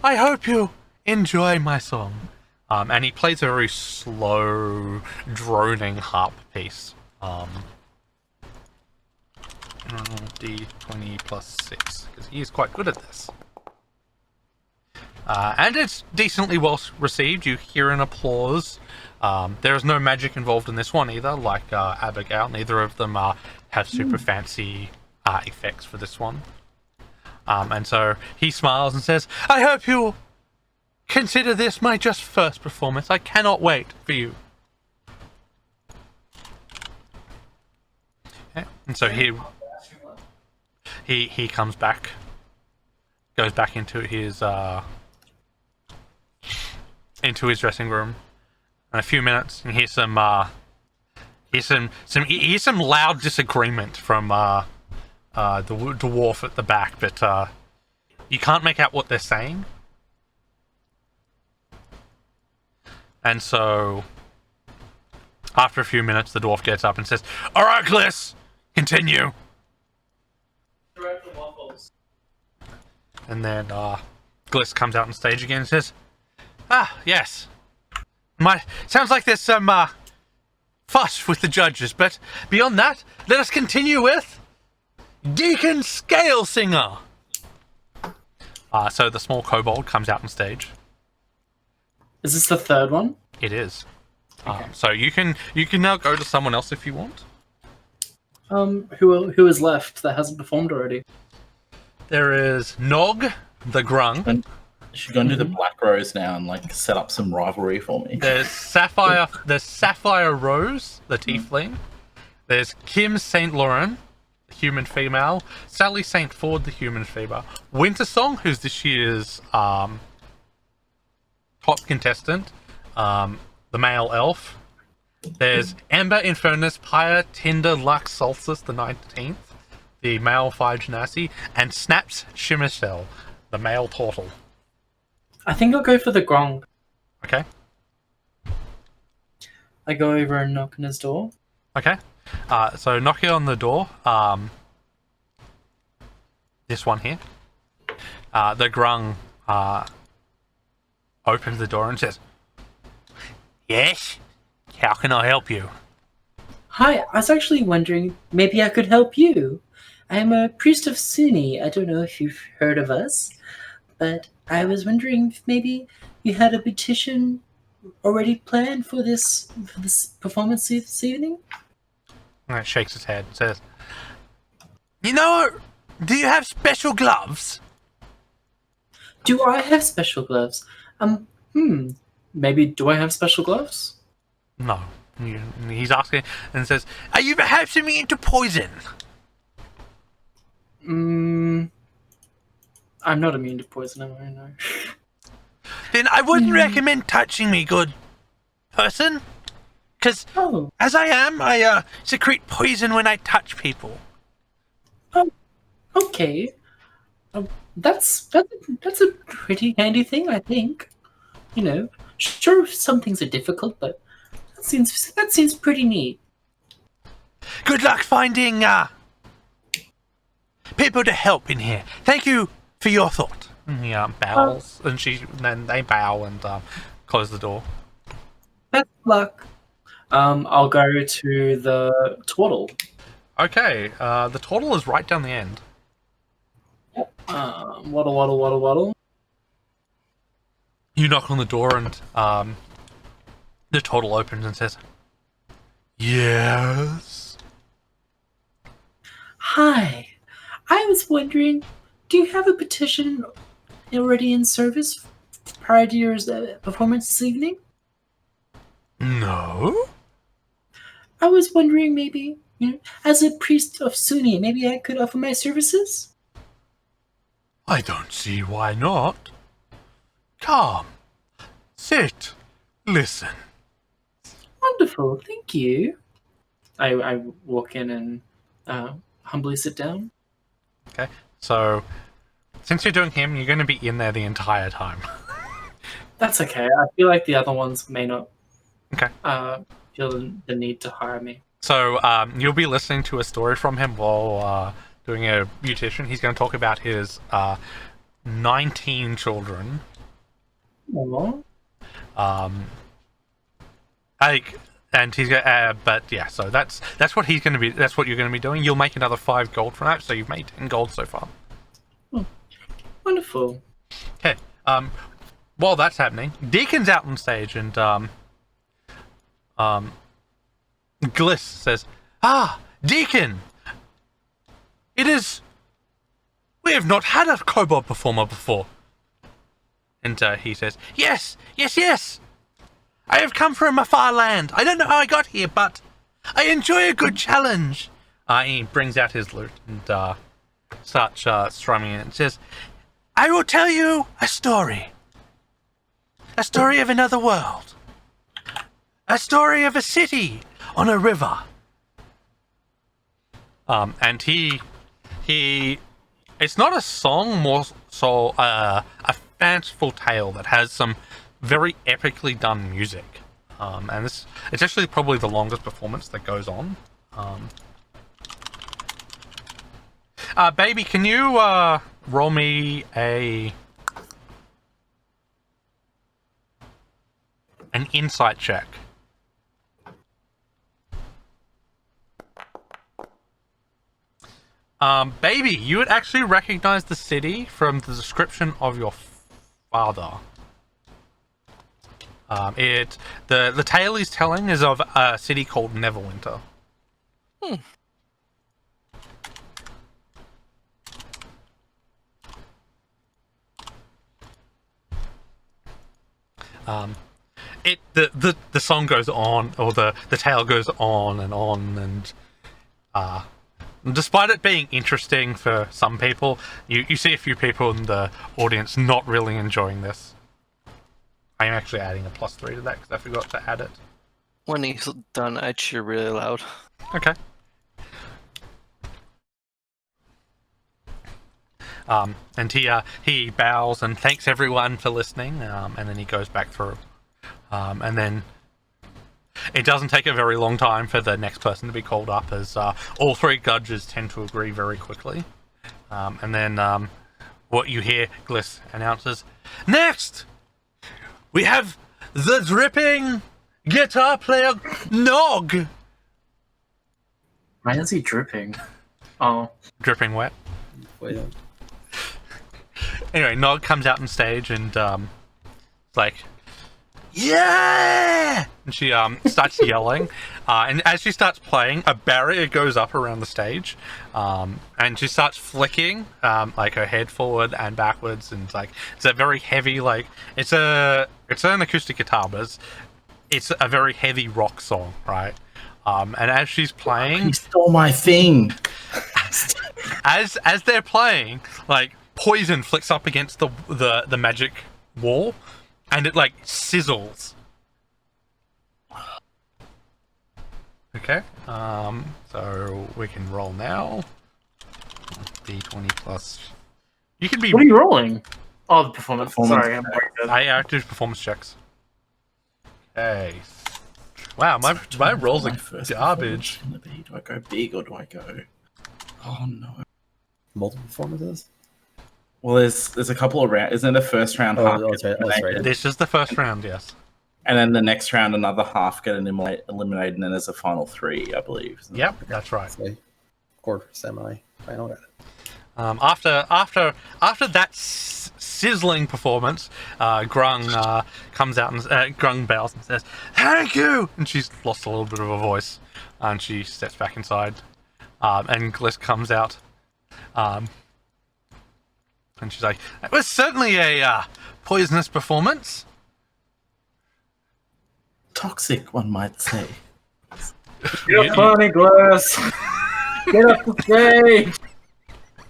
I hope you enjoy my song. And he plays a very slow, droning harp piece. D20 plus 6, because he is quite good at this. And it's decently well received. You hear an applause. There is no magic involved in this one either, like Abigail. Neither of them have super fancy effects for this one. And so he smiles and says, I hope you consider this my just first performance. I cannot wait for you. Okay. And so he comes back, goes back into his dressing room. In a few minutes, and here's some loud disagreement from the dwarf at the back, but you can't make out what they're saying. And so, after a few minutes, the dwarf gets up and says, "All right, Gliss, continue." And then Gliss comes out on stage again and says, "Ah, yes. Sounds like there's some fuss with the judges, but beyond that, let us continue with Deacon Scale Singer." So the small kobold comes out on stage. Is this the third one? It is. So you can now go to someone else if you want. Who is left that hasn't performed already? There is Nog the Grung. And she's going to do the Black Rose now and like set up some rivalry for me. There's Sapphire Rose, the tiefling. There's Kim St. Laurent, the human female. Sally St. Ford, the human female. Wintersong, who's this year's top contestant, the male elf. There's Amber Infernus Pyre Tinder Lux Solstice, the 19th, the male Phi Genasi, and Snaps Shimmershell, the male turtle. I think I'll go for the Grong. Okay. I go over and knock on his door. Okay. So knocking on the door, this one here. The Grung opens the door and says, "Yes? How can I help you?" Hi, I was actually wondering, maybe I could help you. I'm a priest of Suni. I don't know if you've heard of us, but I was wondering if maybe you had a petition already planned for this performance this evening? And it shakes its head and says, "You know, do you have special gloves?" Do I have special gloves? Maybe do I have special gloves? No. He's asking and says, "Are you perhaps immune to poison?" I'm not immune to poison, am I? No. Then I wouldn't recommend touching me, good person. Because as I am, I secrete poison when I touch people. Oh, okay. That's a pretty handy thing, I think. You know, sure, some things are difficult, but that seems pretty neat. Good luck finding people to help in here. Thank you for your thought. And he bows, and then they bow and close the door. Best luck. I'll go to the turtle. Okay, the turtle is right down the end. Waddle. You knock on the door and the turtle opens and says, "Yes?" Hi. I was wondering, do you have a petition already in service prior to your performance this evening? No? I was wondering maybe, as a priest of Suni, maybe I could offer my services? I don't see why not. Come. Sit. Listen. Wonderful, thank you. I walk in and humbly sit down. Okay, so since you're doing him, you're going to be in there the entire time. That's okay. I feel like the other ones may not Okay. feel the need to hire me. So you'll be listening to a story from him while doing a beautician. He's going to talk about his 19 children. Aww. And he's going but yeah, so that's what he's going to be. That's what you're going to be doing. You'll make another 5 gold from that, so you've made 10 gold so far. Wonderful. Okay. While that's happening, Deacon's out on stage, and Gliss says, "Ah, Deacon! We have not had a kobold performer before. And he says, yes, yes, yes. I have come from a far land. I don't know how I got here, but I enjoy a good challenge. He brings out his lute and starts strumming it and says, I will tell you a story. A story of another world. A story of a city on a river. And he it's not a song, more so a fanciful tale that has some very epically done music. And it's actually probably the longest performance that goes on. Baby, can you roll me an insight check? Baby, you would actually recognize the city from the description of your father. The tale he's telling is of a city called Neverwinter. The song goes on, or the tale goes on, and despite it being interesting for some people, you see a few people in the audience not really enjoying this. I am actually adding a +3 to that because I forgot to add it. When he's done, I cheer really loud. Okay. And he bows and thanks everyone for listening, and then he goes back through. And then it doesn't take a very long time for the next person to be called up, as all three judges tend to agree very quickly. And then what you hear, Gliss announces, next, we have the dripping guitar player, Nog. Why is he dripping? Oh. Dripping wet. Wait, Anyway, Nog comes out on stage and like, yeah! And she starts yelling, and as she starts playing, a barrier goes up around the stage, and she starts flicking like her head forward and backwards, and like it's a very heavy, like it's an acoustic guitar, but it's a very heavy rock song, right? And as she's playing, You stole my thing. as they're playing, like poison flicks up against the magic wall, and it like sizzles. Okay, so we can roll now. D20 plus. You can be. What are you rolling? Oh, the performance. Performance Sorry, I'm check. very good. I do performance checks. Okay. Wow, my rolls are First garbage. performance gonna be, do I go big or do I go? Oh no. multiple performances? Well, there's a couple of rounds. Isn't the first round half Oh, that's right. get That's right. eliminated? This is the first round, yes. And then the next round, another half get eliminated, and then there's a final 3, I believe. isn't it? Yep, that's right. Say, quarter, semi, final. Got it. After that sizzling performance, Grung comes out and Grung bows and says, "Thank you!" And she's lost a little bit of her voice, and she steps back inside. And Gliss comes out, and she's like, "It was certainly a poisonous performance." Toxic, one might say. You're funny, Glass. Get up the stage.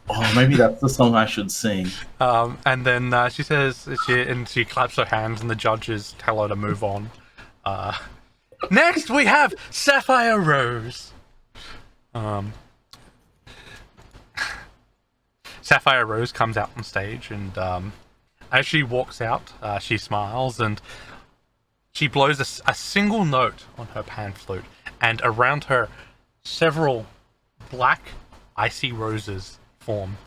Oh, maybe that's the song I should sing. And then she says, she claps her hands, and the judges tell her to move on. Next, we have Sapphire Rose. Sapphire Rose comes out on stage, and as she walks out, she smiles, and she blows a single note on her pan flute, and around her, several black, icy roses form.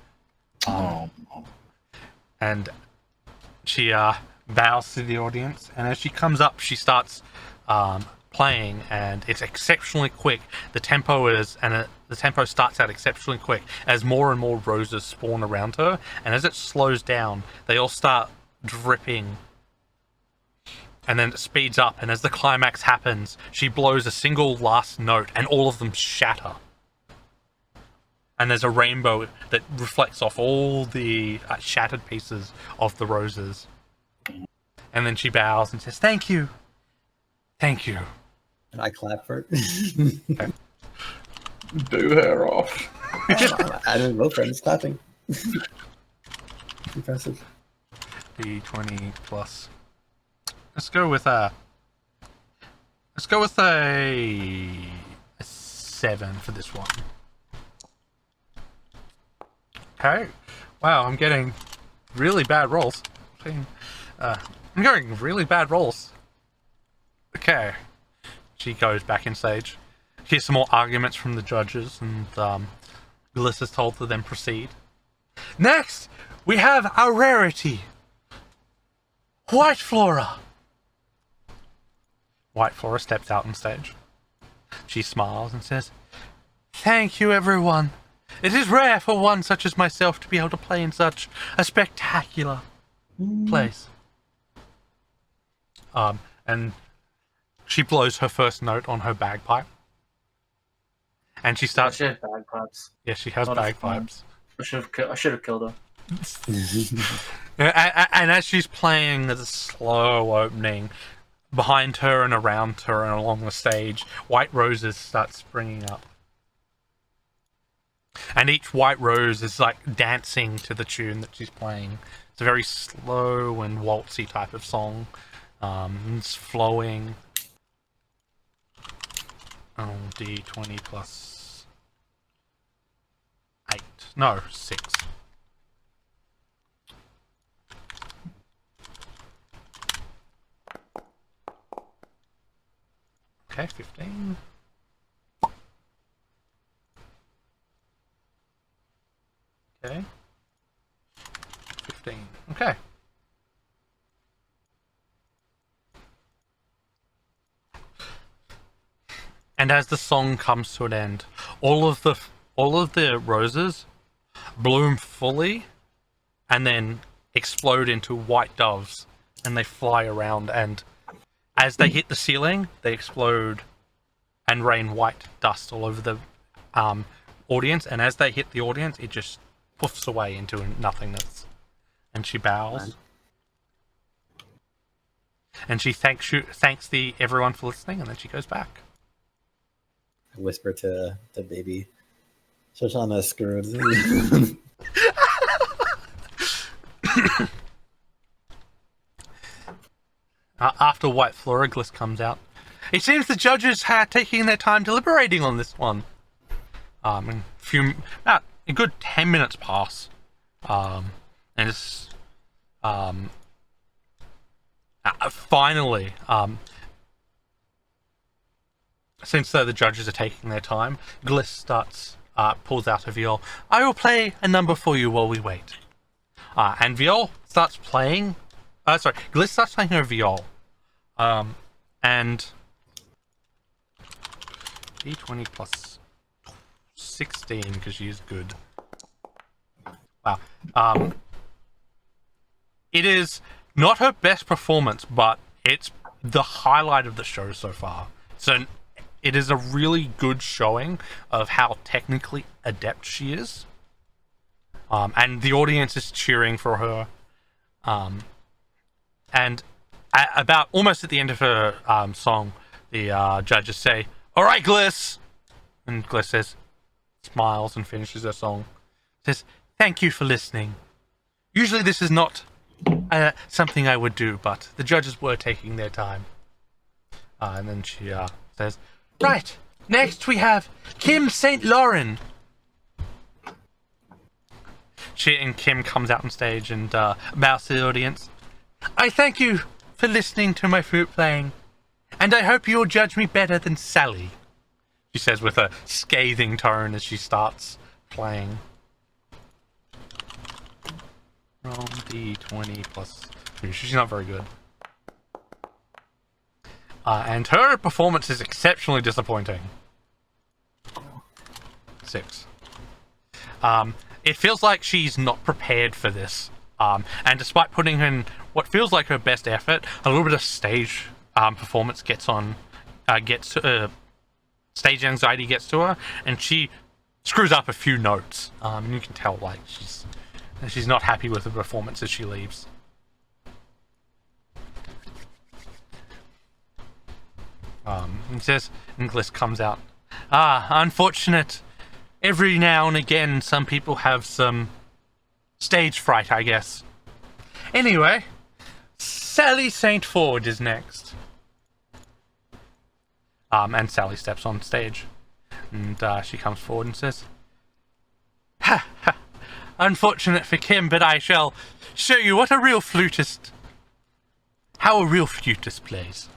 And she bows to the audience, and as she comes up, she starts playing, and it's exceptionally quick. The tempo starts out exceptionally quick as more and more roses spawn around her, and as it slows down, they all start dripping. And then it speeds up, and as the climax happens, she blows a single last note, and all of them shatter. And there's a rainbow that reflects off all the shattered pieces of the roses. And then she bows and says, "Thank you. Thank you." And I clap for it. Boo her off. I didn't vote for it. I'm just clapping. Impressive. D20 plus. Let's go with a 7 for this one. Okay. Wow, I'm getting really bad rolls. I'm getting really bad rolls. Okay. She goes back in stage. Here's some more arguments from the judges, and Gliss is told to then proceed. Next, we have our rarity. White Flora. White Flora steps out on stage. She smiles and says, "Thank you, everyone. It is rare for one such as myself to be able to play in such a spectacular place." And she blows her first note on her bagpipe. And she starts... She had bagpipes. Yeah, she has Not a bagpipes. I should have killed her. And as she's playing the slow opening, behind her and around her and along the stage, white roses start springing up. And each white rose is like dancing to the tune that she's playing. It's a very slow and waltzy type of song. It's flowing. Oh, D20 plus 8. No, 6. Okay, 15. Okay. 15. Okay. And as the song comes to an end, all of the roses bloom fully and then explode into white doves, and they fly around, and as they hit the ceiling, they explode and rain white dust all over the audience, and as they hit the audience, it just puffs away into nothingness. And she bows. And she thanks everyone for listening, and then she goes back. I whisper to the baby, Shoshana is screwed. After White Flora, Gliss comes out. It seems the judges are taking their time deliberating on this one. About a good 10 minutes pass. And it's finally, since the judges are taking their time, Gliss pulls out a viol. "I will play a number for you while we wait." And Viol starts playing. Gliss starts playing her viol. And D20 plus 16 because she is good. Wow. It is not her best performance, but it's the highlight of the show so far. So it is a really good showing of how technically adept she is. And the audience is cheering for her. And about almost at the end of her song, the judges say, "All right, Gliss." And Gliss smiles and finishes her song. Says, "Thank you for listening. Usually this is not something I would do, but the judges were taking their time." And then she says, "Right, next we have Kim St. Lauren." Kim comes out on stage and bows to the audience. "I thank you for listening to my flute playing, and I hope you'll judge me better than Sally," she says with a scathing tone as she starts playing. Roll D20 plus 2. She's not very good. And her performance is exceptionally disappointing. 6. It feels like she's not prepared for this. And despite putting in what feels like her best effort, a little bit of stage performance stage anxiety gets to her, and she screws up a few notes. And you can tell like she's not happy with the performance as she leaves. He says, and Gliss comes out. Ah, unfortunate. Every now and again, some people have some stage fright, I guess. Anyway, Sally St. Ford is next. And Sally steps on stage. And she comes forward and says, "Ha ha! Unfortunate for Kim, but I shall show you what a real flutist... how a real flutist plays."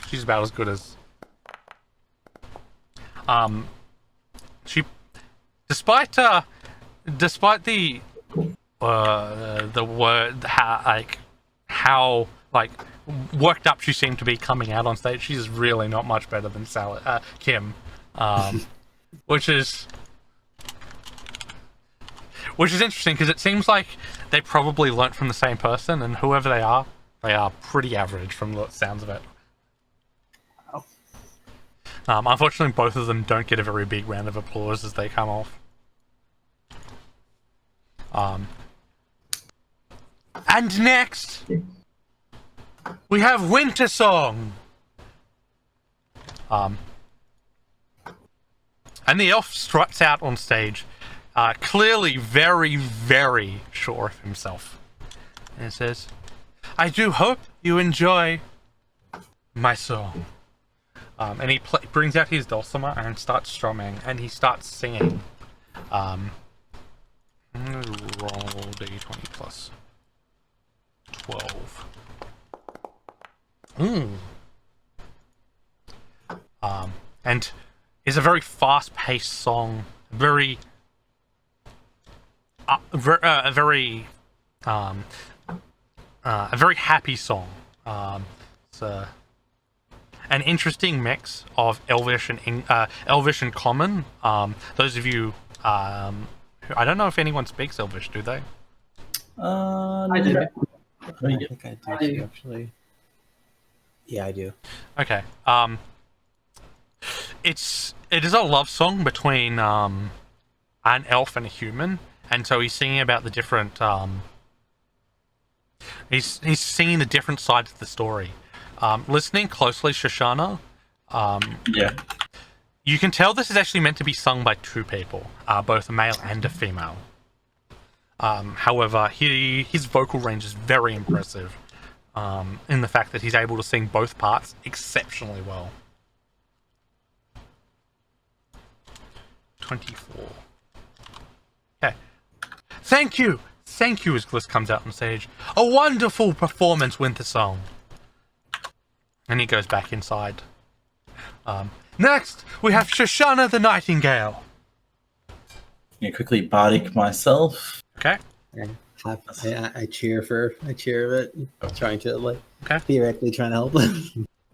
She's about as good as... She... Despite the word... how worked up she seemed to be coming out on stage, she's really not much better than Kim. Which is interesting, because it seems like they probably learnt from the same person, and whoever they are pretty average from the sounds of it. Unfortunately, both of them don't get a very big round of applause as they come off. And next, we have Wintersong. And the elf struts out on stage, clearly very, very sure of himself. And it says, "I do hope you enjoy my song." And he brings out his dulcimer and starts strumming, and he starts singing. I'm gonna roll d20 plus 12. And it's a very fast-paced song, a very happy song. It's an interesting mix of Elvish and Common. Those of you, I don't know if anyone speaks Elvish, do they? I do. I think I do too, actually. Yeah, I do. Okay. It is a love song between an elf and a human, and so he's singing about the different he's singing the different sides of the story. Listening closely, Shoshana, Yeah. you can tell this is actually meant to be sung by two people, both a male and a female. However, his vocal range is very impressive, in the fact that he's able to sing both parts exceptionally well. 24. Okay. Thank you, as Gliss comes out on stage. A wonderful performance, Wintersong. And he goes back inside. Next, we have Shashana the Nightingale. Yeah, quickly bardic myself. Okay. I cheer it. Trying to Okay. theoretically trying to help.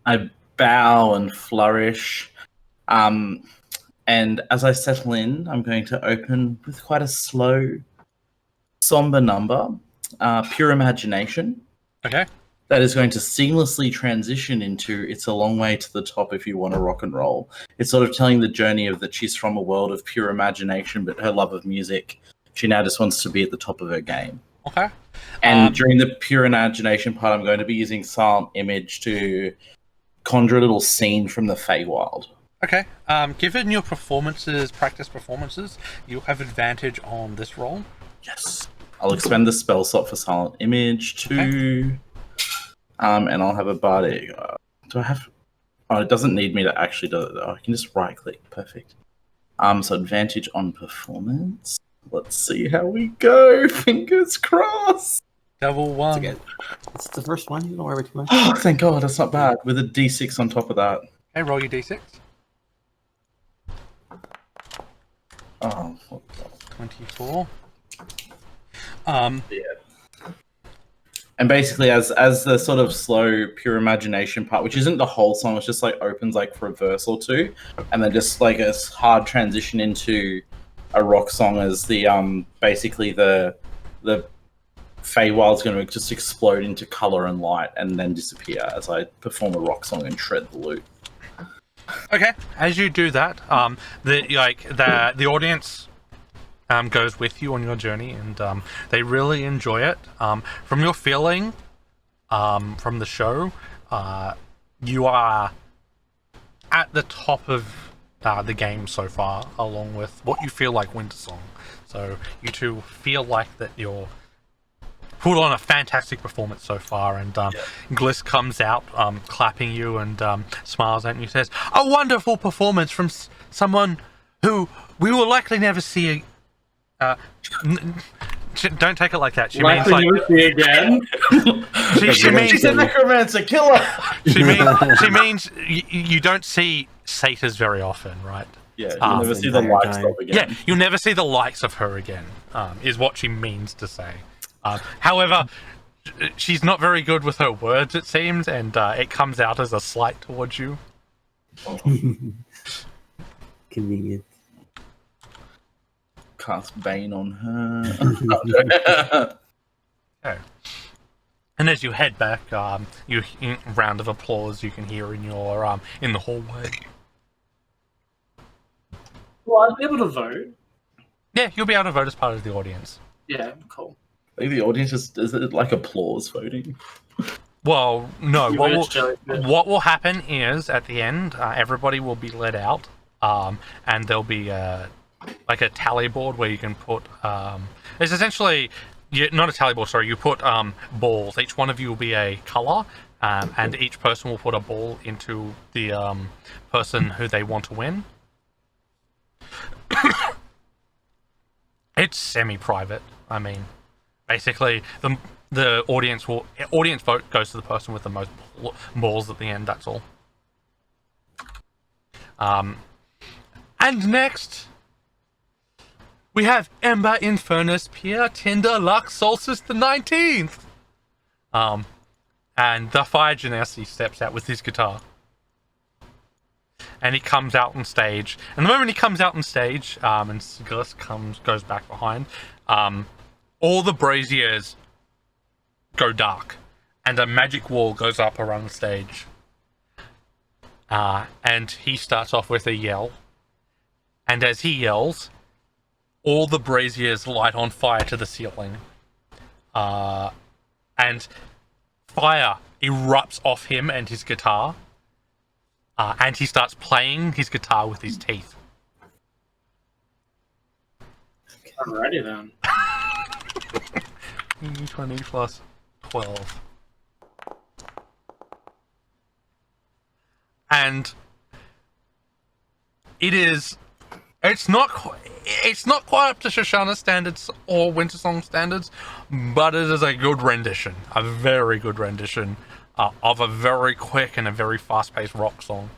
I bow and flourish. And as I settle in, I'm going to open with quite a slow, somber number, Pure Imagination. Okay. That is going to seamlessly transition into It's a Long Way to the Top if you want to rock and roll. It's sort of telling the journey of that she's from a world of pure imagination, but her love of music, she now just wants to be at the top of her game. Okay. And during the pure imagination part, I'm going to be using silent image to conjure a little scene from the Feywild. Okay. Given your practice performances, you'll have advantage on this roll. Yes. I'll expend the spell slot for silent image too. And I'll have a bardic. Do I have... Oh, it doesn't need me to actually do it. Oh, I can just right click. Perfect. So advantage on performance. Let's see how we go. Fingers crossed. Double one. It's the first one. You don't worry too much. Oh, thank God. That's not bad. With a d6 on top of that. Okay, roll your d6. Oh, 24. yeah. And basically, as the sort of slow, pure imagination part, which isn't the whole song, it's just opens for a verse or two, and then just a hard transition into a rock song as the basically the Feywild's going to just explode into color and light and then disappear as I perform a rock song and shred the loot. Okay, as you do that, the audience goes with you on your journey, and they really enjoy it. From your feeling, from the show, you are at the top of the game so far, along with what you feel like Wintersong. So you two feel like that you're put on a fantastic performance so far, and Gliss comes out clapping you and smiles at you and says, "A wonderful performance from someone who we will likely never see don't take it like that. She means like again. she means She's a necromancer killer. she means you don't see satyrs very often, right? Yeah, you'll never see the likes of again. Yeah, you'll never see the likes of her again. Is what she means to say. However, she's not very good with her words, it seems, and it comes out as a slight towards you. Convenient. Cast Bane on her. Okay. And as you head back, you round of applause you can hear in your in the hallway. Well, I'll be able to vote. Yeah, you'll be able to vote as part of the audience. Yeah, cool. Like the audience is it like applause voting? Well, no. You What voted, what will happen is at the end, everybody will be led out, and there'll be like a tally board where you can put. It's essentially not a tally board. Sorry, you put balls. Each one of you will be a color, and each person will put a ball into the person who they want to win. It's semi-private. I mean, basically the audience vote goes to the person with the most balls at the end. That's all. And next we have Ember Infernus Pierre Tinder Lux Solstice the 19th. And the Fire Genasi steps out with his guitar. And he comes out on stage. And the moment he comes out on stage, and Gliss goes back behind, all the braziers go dark, and a magic wall goes up around the stage. And he starts off with a yell. And as he yells, all the braziers light on fire to the ceiling. And fire erupts off him and his guitar. And he starts playing his guitar with his teeth. Alrighty then. 20 plus 12. And it's not quite up to Shoshana standards or Wintersong standards, but it is a good rendition, a very good rendition of a very quick and a very fast-paced rock song.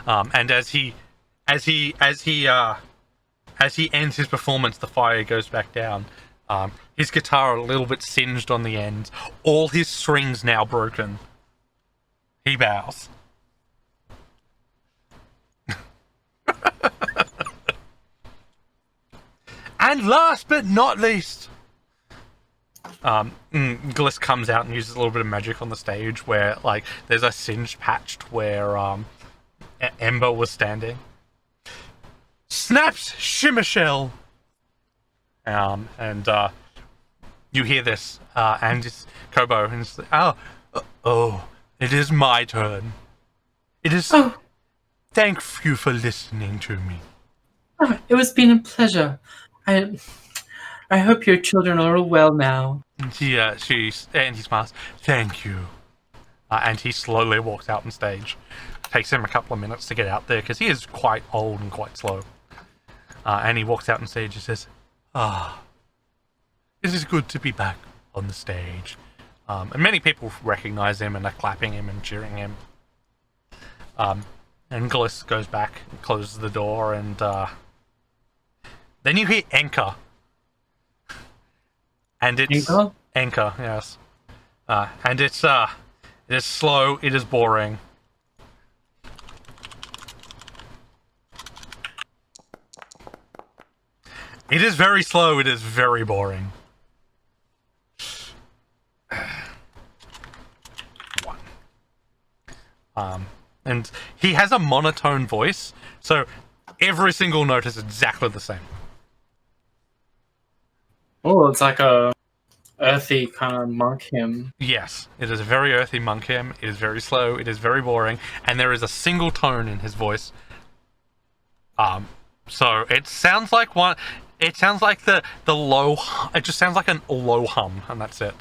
And as he ends his performance, the fire goes back down. His guitar a little bit singed on the end. All his strings now broken. He bows. And last but not least, Gliss comes out and uses a little bit of magic on the stage where, like, there's a singed patch where Ember was standing. Snaps Shimmershell! And you hear this, and it's Kobo, and it's like, oh, it is my turn. It is. Oh. Thank you for listening to me. Oh, it has been a pleasure. I hope your children are all well now. And he smiles. Thank you. And he slowly walks out on stage. Takes him a couple of minutes to get out there because he is quite old and quite slow. And he walks out on stage and says, it is good to be back on the stage. And many people recognize him and are clapping him and cheering him. And Gliss goes back and closes the door, and then you hear Anchor. And it's Anchor, yes. And it is slow, it is boring. It is very slow, it is very boring. And he has a monotone voice, so every single note is exactly the same. Oh, it's like a earthy kind of monk hymn. Yes, it is a very earthy monk hymn. It is very slow. It is very boring, and there is a single tone in his voice. So it sounds like one. It sounds like the low. It just sounds like a low hum, and that's it.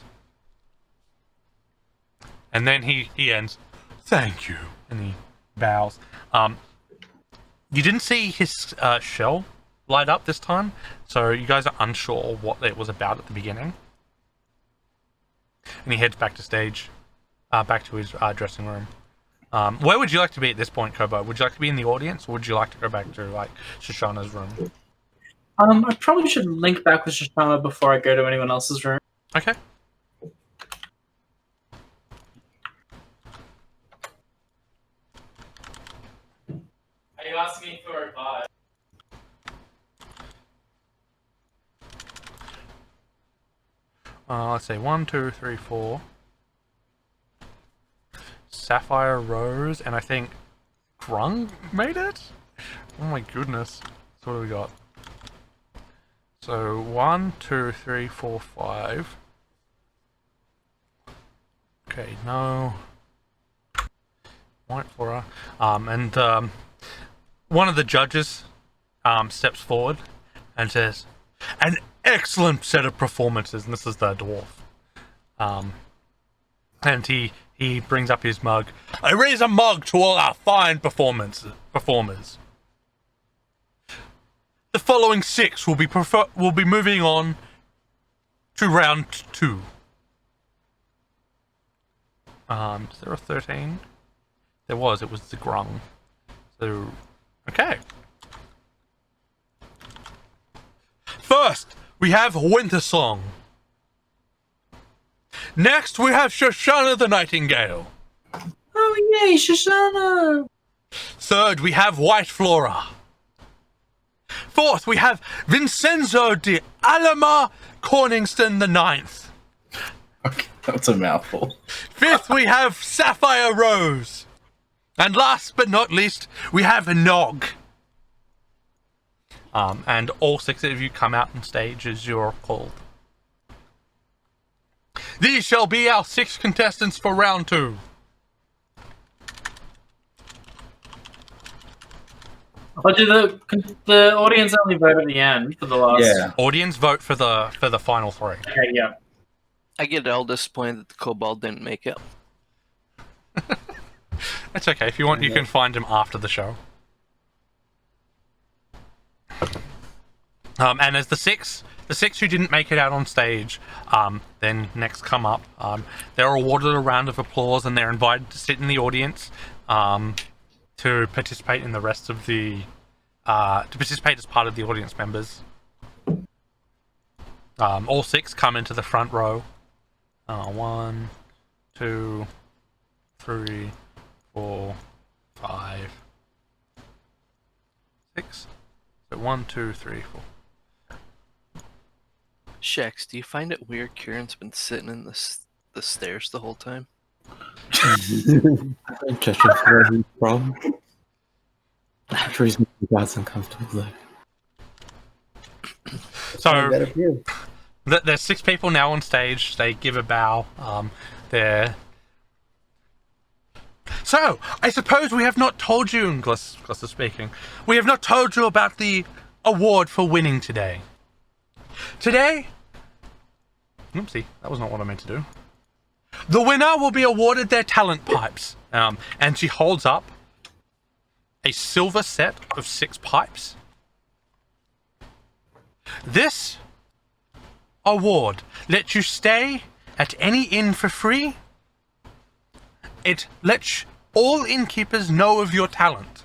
And then he ends, "Thank you," and he bows. You didn't see his shell light up this time, so you guys are unsure what it was about at the beginning. And he heads back to stage, back to his dressing room. Where would you like to be at this point, Kobo? Would you like to be in the audience, or would you like to go back to like Shoshana's room? I probably should link back with Shashana before I go to anyone else's room. Okay. Are you asking me for advice? Let's see, 1, 2, 3, 4. Sapphire Rose, and I think Grung made it? Oh my goodness. So what do we got? So 1, 2, 3, 4, 5. Okay, no. White Flora. And one of the judges steps forward and says, "An excellent set of performances," and this is the dwarf. And he brings up his mug. "I raise a mug to all our fine performers. The following 6 will be moving on to round 2. Is there a 13? There was. It was the Grung. So, okay. First, we have Wintersong. Next, we have Shashana the Nightingale. Oh yay, Shoshana! Third, we have White Flora. Fourth, we have Vincenzo de Alama Corningston the Ninth. Okay, that's a mouthful. Fifth, we have Sapphire Rose. And last but not least, we have Nog. And all 6 of you come out on stage as you're called. These shall be our 6 contestants for round 2. Or do the audience only vote at the end for the last? Yeah. Audience vote for the final 3. Okay, yeah. I get all disappointed that the kobold didn't make it. It's okay. If you want, you can find him after the show. And as the six who didn't make it out on stage, then next come up, they're awarded a round of applause and they're invited to sit in the audience to participate in the rest of the to participate as part of the audience members. All 6 come into the front row. 1, 2, 3, 4, 5, 6. So 1, 2, 3, 4. Shex, do you find it weird Kieran's been sitting in the stairs the whole time? I'm judging for where he's from. I'm sure he's making guys uncomfortable though. So Better for you. there's 6 people now on stage. They give a bow. They're... So, I suppose we have not told you, Gliss is speaking, we have not told you about the award for winning today. Today, oopsie, that was not what I meant to do. The winner will be awarded their talent pipes. And she holds up a silver set of 6 pipes. This award lets you stay at any inn for free. It lets all innkeepers know of your talent.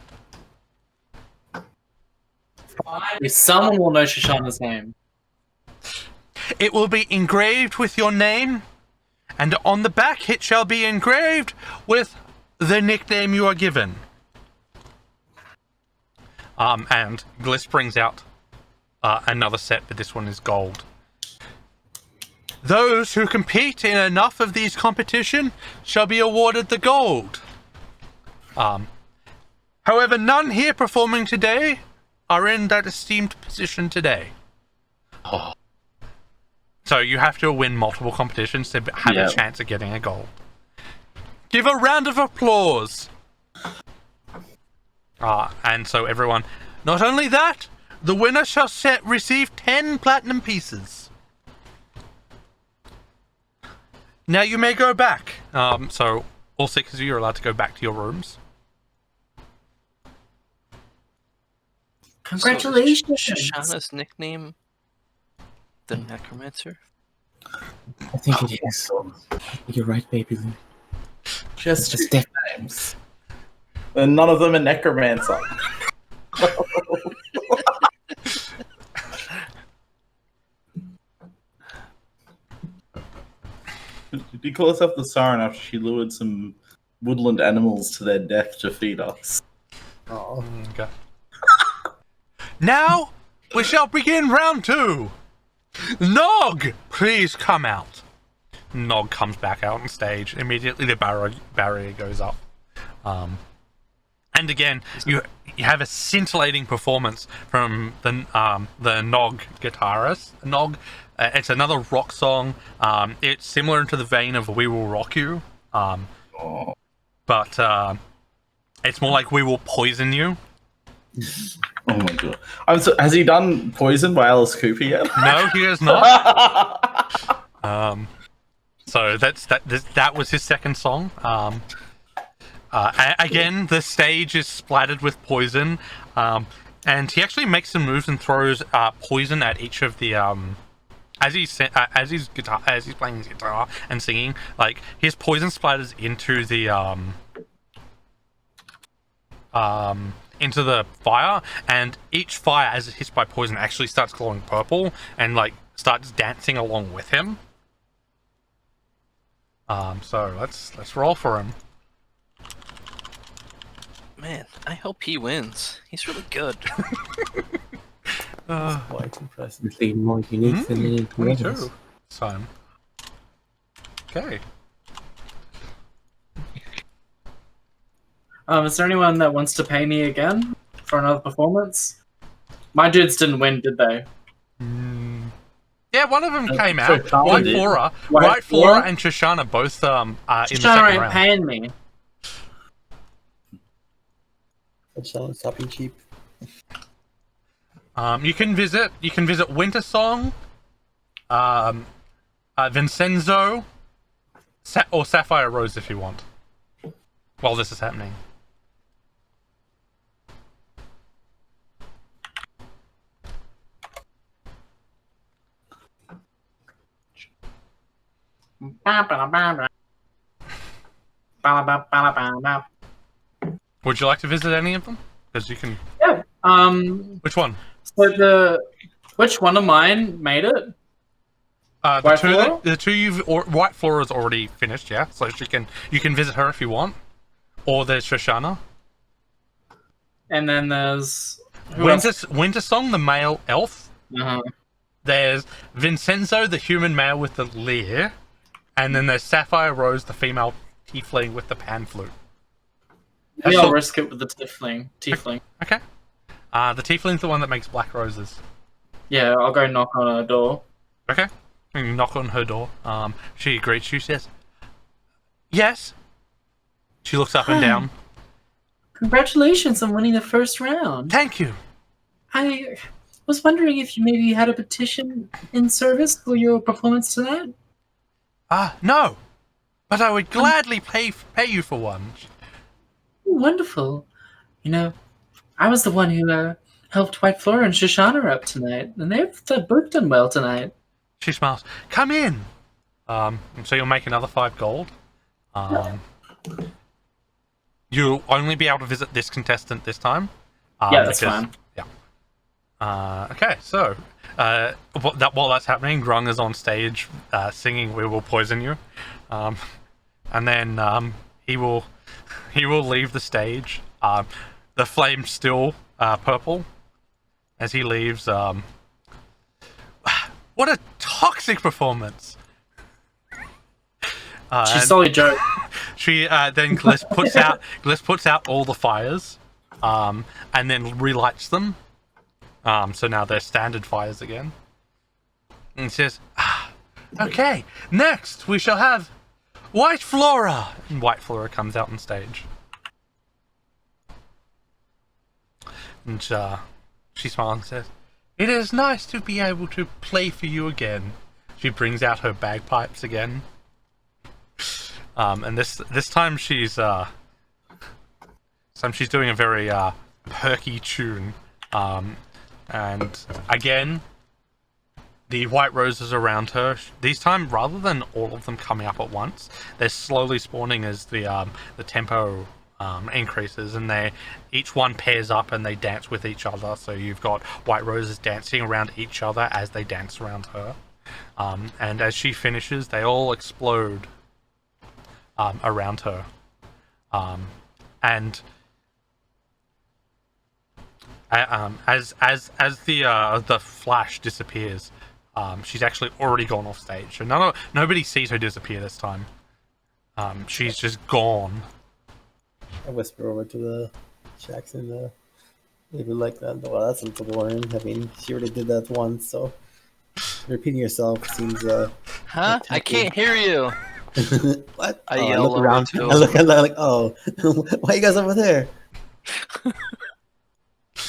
Someone will know Shoshana's name. It will be engraved with your name, and on the back it shall be engraved with the nickname you are given. And Gliss brings out another set, but this one is gold. Those who compete in enough of these competition shall be awarded the gold. However, none here performing today are in that esteemed position today. So you have to win multiple competitions to have Yeah. a chance of getting a gold. Give a round of applause. And so everyone. Not only that, the winner shall receive 10 platinum pieces. Now you may go back. So all 6 of you are allowed to go back to your rooms. Congratulations! So is Shoshana's nickname the Necromancer? I think it is. You're right, baby Lou. Just Just two names. And none of them are necromancer. Did you call herself the Siren after she lured some woodland animals to their death to feed us? Oh, Okay. Now we shall begin round 2. Nog, please come out. Nog comes back out on stage. Immediately the barrier goes up. And again, you have a scintillating performance from the Nog guitarist. Nog, it's another rock song. It's similar to the vein of "We Will Rock You," but it's more like "We Will Poison You." Oh my god! Has he done "Poison" by Alice Cooper yet? No, he has not. So that was his second song. Again, the stage is splattered with poison, and he actually makes some moves and throws poison at each of the as he's playing his guitar and singing. Like his poison splatters into the fire, and each fire as it hits by poison actually starts glowing purple and like starts dancing along with him. So let's roll for him. Man, I hope he wins. He's really good. quite impressive. Definitely more unique than anything else. 22. So, okay. Is there anyone that wants to pay me again for another performance? My dudes didn't win, did they? Yeah, one of them came so out. Colin did. Flora, White Flora Flora? and Shoshana both are in the Shashana second ain't round. paying me. Stop being cheap. You can visit Wintersong, Vincenzo, or Sapphire Rose if you want. While this is happening. Would you like to visit any of them? Because you can. Yeah. Which one? So which one of mine made it? White Flora? The two White Flora's already finished, yeah. So you can visit her if you want, or there's Shoshana. And then there's who else? Wintersong, the male elf. Uh-huh. There's Vincenzo, the human male with the lyre, and then there's Sapphire Rose, the female tiefling with the pan flute. Maybe I'll risk it with the tiefling. Okay. The tiefling's the one that makes black roses. Yeah, I'll go knock on her door. Okay. You knock on her door. She greets you. She says, "Yes." She looks up and down. Congratulations on winning the first round. Thank you. I was wondering if you maybe had a petition in service for your performance tonight. No. But I would gladly pay you for one. Wonderful. You know, I was the one who helped White Flora and Shoshana up tonight, and they've both done well tonight. She smiles. Come in. So you'll make another 5 gold. You'll only be able to visit this contestant this time. Yeah, that's fine. Yeah. Okay, so while that's happening, Grung is on stage singing "We Will Poison You," and then he will leave the stage. The flame's still purple as he leaves. What a toxic performance! She stole your joke. She then Gliss puts out all the fires, and then relights them. So now they're standard fires again. And says, Okay, next we shall have White Flora. And White Flora comes out on stage. And she smiles and says, "It is nice to be able to play for you again." She brings out her bagpipes again. And this time she's doing a very perky tune. And again, the white roses around her. This time, rather than all of them coming up at once, they're slowly spawning as the tempo increases, and each one pairs up and they dance with each other. So you've got white roses dancing around each other as they dance around her. And as she finishes, they all explode around her. And as the flash disappears, she's actually already gone off stage. So nobody sees her disappear this time. She's just gone. I whisper over to the Jackson. Maybe like that. Well, that's a little boring. I mean, she already did that once, so repeating yourself seems. Huh? I can't hear you. What? I Oh, yell look over around. too. I look like, oh, why are you guys over there?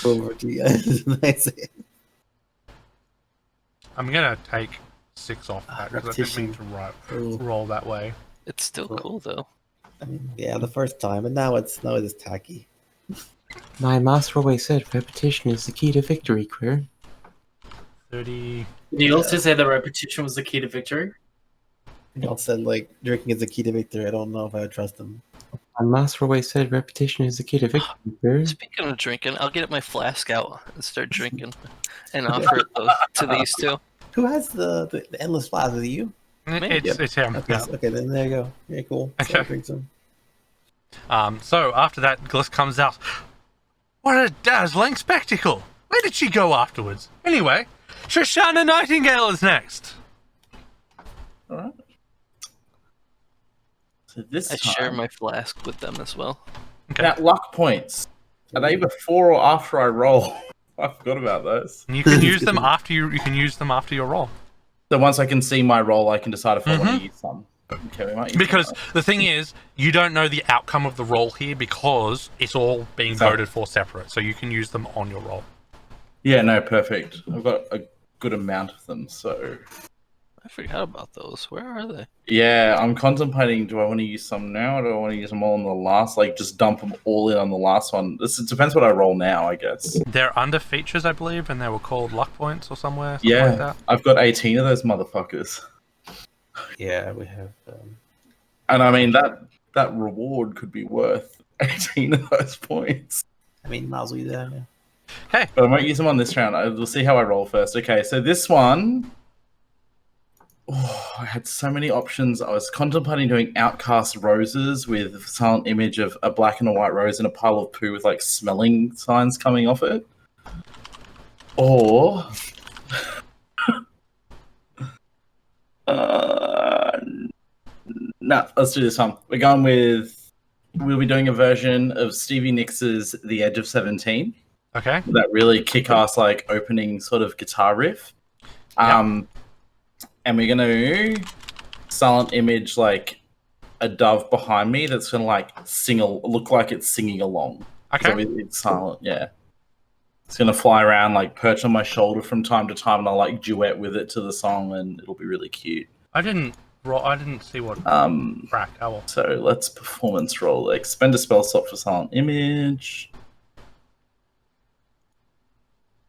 Over to you guys. Nice. I'm gonna take 6 off that because I didn't mean to roll that way. It's still cool though. I mean, yeah, the first time, and now it's tacky. My master always said repetition is the key to victory, Queer. 30. Did he also say that repetition was the key to victory? He also said like drinking is the key to victory. I don't know if I would trust him. My master always said repetition is the key to victory, Queer. Speaking of drinking, I'll get my flask out and start drinking, and offer it to these two. Who has the endless flask? Is it you? It's him. Okay, Yeah. okay, then there you go. Yeah, cool. So Okay. I'll drink some. So after that, Gliss comes out. What a dazzling spectacle! Where did she go afterwards? Anyway, Shashana Nightingale is next. Alright. So this I share time, my flask with them as well. Okay. now luck points. Are they before or after I roll? I forgot about those. And you can use them after you can use them after your roll. So once I can see my roll, I can decide if I want to use some. Okay, we might use Because some. the thing is, you don't know the outcome of the roll here because it's all being Exactly. voted for separate. So you can use them on your roll. Yeah, no, perfect. I've got a good amount of them, so I forgot about those. Where are they? yeah, I'm contemplating. Do I want to use some now, or do I want to use them all on the last? Like, just dump them all in on the last one. It depends what I roll now, I guess. They're under features, I believe, and they were called luck points or somewhere. Something like Yeah, that. I've got 18 of those motherfuckers, Yeah, we have. and I mean that reward could be worth 18 of those points. I mean, might as well use that. Yeah. Okay. But I won't use them on this round. We'll see how I roll first. Okay, so this one. Oh, I had so many options. I was contemplating doing Outcast Roses with a silent image of a black and a white rose and a pile of poo with like smelling signs coming off it. Or no, let's do this one. We'll be doing a version of Stevie Nicks' The Edge of 17. Okay. That really kick-ass like opening sort of guitar riff. And we're gonna silent image like a dove behind me that's gonna like look like it's singing along. Okay. So it's silent, yeah. It's gonna fly around, like perch on my shoulder from time to time, and I'll like duet with it to the song, and it'll be really cute. I didn't see what crack. Oh well. So let's performance roll. Like spend a spell slot for silent image.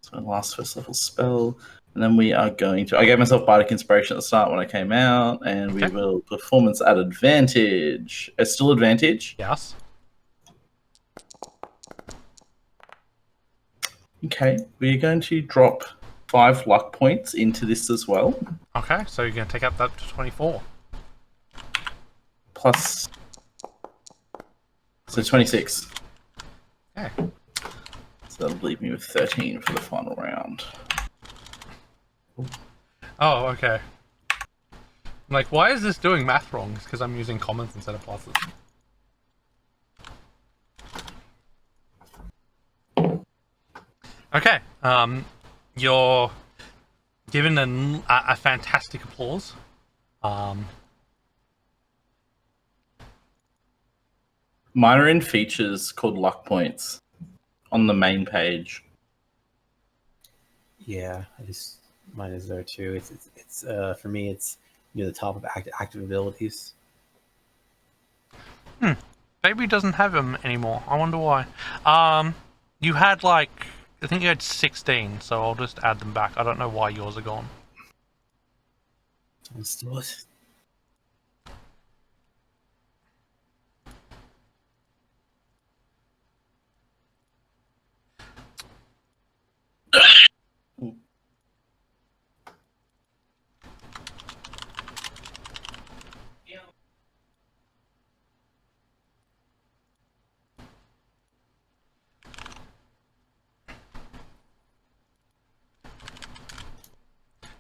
So last first level spell. And then we are going to... I gave myself Bardic Inspiration at the start when I came out, and we will performance at advantage. It's still advantage? Yes. Okay, we're going to drop 5 luck points into this as well. Okay, so you're going to take up that to 24. Plus... So 26. Okay. So that'll leave me with 13 for the final round. Oh, okay. I'm like, why is this doing math wrong? It's because I'm using commons instead of pluses. Okay. You're given a fantastic applause Um, Mine are in features called luck points on the main page. Yeah, mine is there too. It's for me. It's near the top of active abilities. Maybe doesn't have them anymore. I wonder why. You had I think you had 16, so I'll just add them back. I don't know why yours are gone. Let's do it.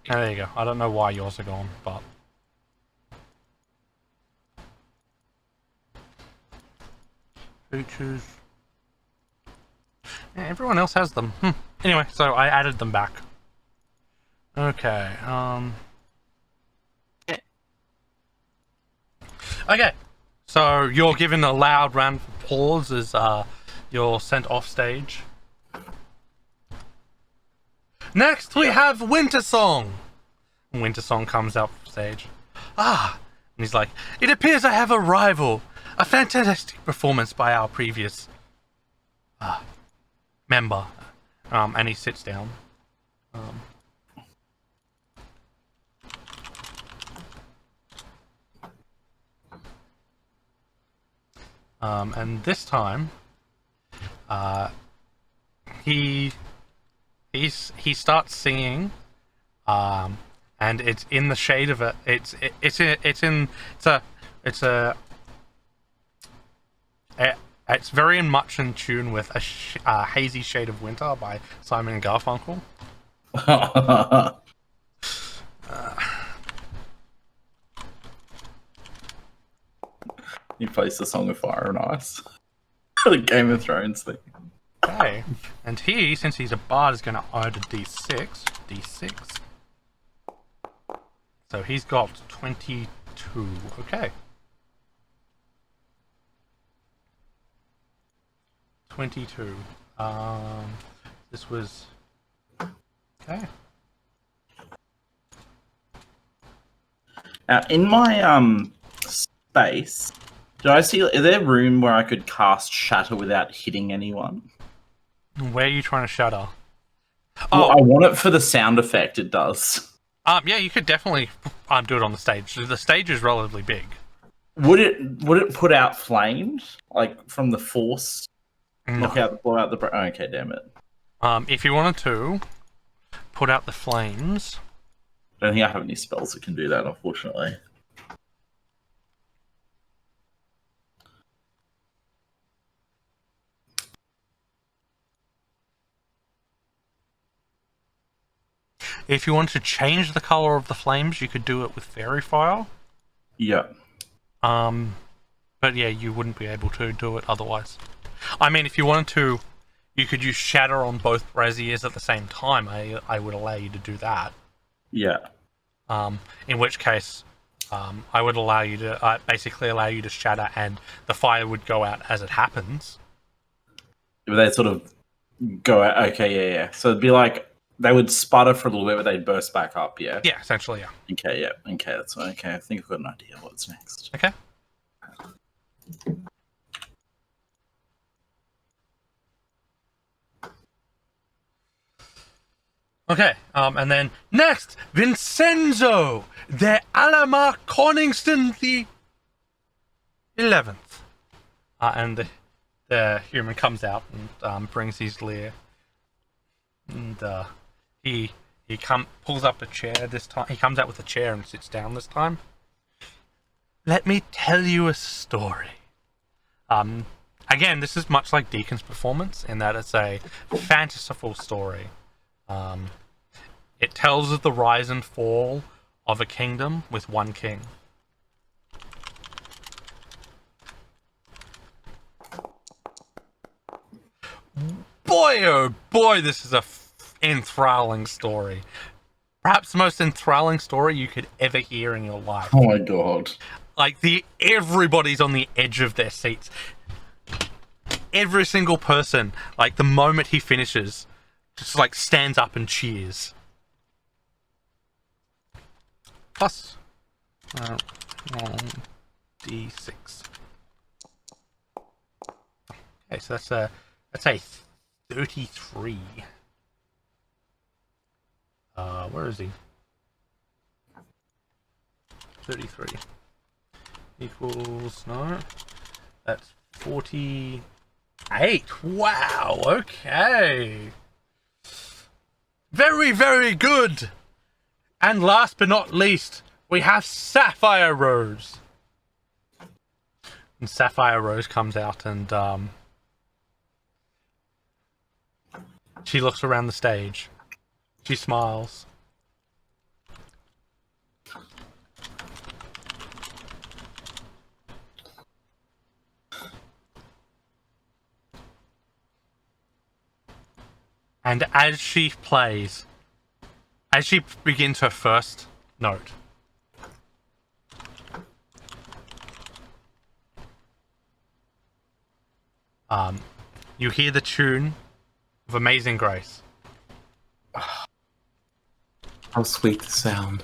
There you go. I don't know why yours are gone, but features. Yeah, everyone else has them. Anyway, so I added them back. Okay. Okay. So you're given a loud round of applause as you're sent off stage. Next, we have Wintersong. Wintersong comes up stage. And he's like, "It appears I have a rival. A fantastic performance by our previous member." And he sits down. And this time, he starts singing, and it's in the shade of it. It's very much in tune with a Hazy Shade of Winter by Simon and Garfunkel. He plays the Song of Fire and Ice. The Game of Thrones thing. Okay, and he, since he's a bard, is going to add a d6. So he's got 22. Okay. 22. This was... Okay. Now, in my space, did I see? Is there room where I could cast Shatter without hitting anyone? Where are you trying to shatter? Well, I want it for the sound effect. It does. Yeah, you could definitely do it on the stage. The stage is relatively big. Would it put out flames from the force? No. Blow out the. Okay, damn it. If you wanted to put out the flames, I don't think I have any spells that can do that, unfortunately. if you wanted to change the color of the flames, you could do it with Fairy Fire. Yeah. But yeah, you wouldn't be able to do it otherwise. I mean, if you wanted to, you could use Shatter on both braziers at the same time. I would allow you to do that. Yeah. In which case, I would allow you to basically allow you to shatter, and the fire would go out as it happens. But they'd sort of go out. Okay, yeah. So it'd be like they would sputter for a little bit, but they'd burst back up. Yeah. Yeah, essentially, yeah. Okay. Yeah. Okay. That's okay. I think I've got an idea what's next. Okay. Okay, and then next, Vincenzo de Alama Coningston the 11th. And the human comes out and brings his lyre. And he pulls up a chair this time. He comes out with a chair and sits down this time. Let me tell you a story. Again, this is much like Deacon's performance in that it's a fanciful story. It tells of the rise and fall of a kingdom with one king. Boy, oh boy, this is a enthralling story. Perhaps the most enthralling story you could ever hear in your life. Oh my god. Like, everybody's on the edge of their seats. Every single person, like, the moment he finishes, just, like, stands up and cheers. Plus, D6. Okay, so that's a 33. Where is he? 33 equals, no, that's 48. Wow, okay. Very, very good. And last but not least, we have Sapphire Rose. And Sapphire Rose comes out and she looks around the stage. She smiles. And as she plays, as she begins her first note, you hear the tune of Amazing Grace. How sweet the sound.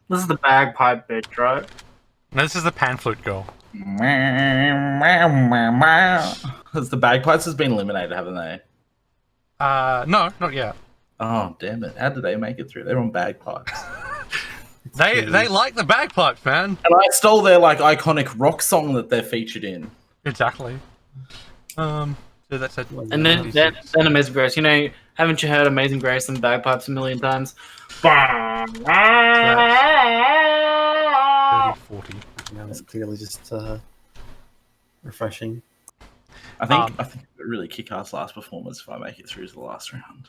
This is the bagpipe bit, right? Now, this is the pan flute girl. Because the bagpipes has been eliminated, haven't they? No, not yet. Oh, damn it. How did they make it through? They're on bagpipes. They like the bagpipes, man. And I stole their, like, iconic rock song that they're featured in. Exactly. So that's a... And then Amazing Grace. You know, haven't you heard Amazing Grace and bagpipes a million times? 30, 40. Yeah, it's clearly just refreshing. I think it really kick-ass last performance if I make it through to the last round.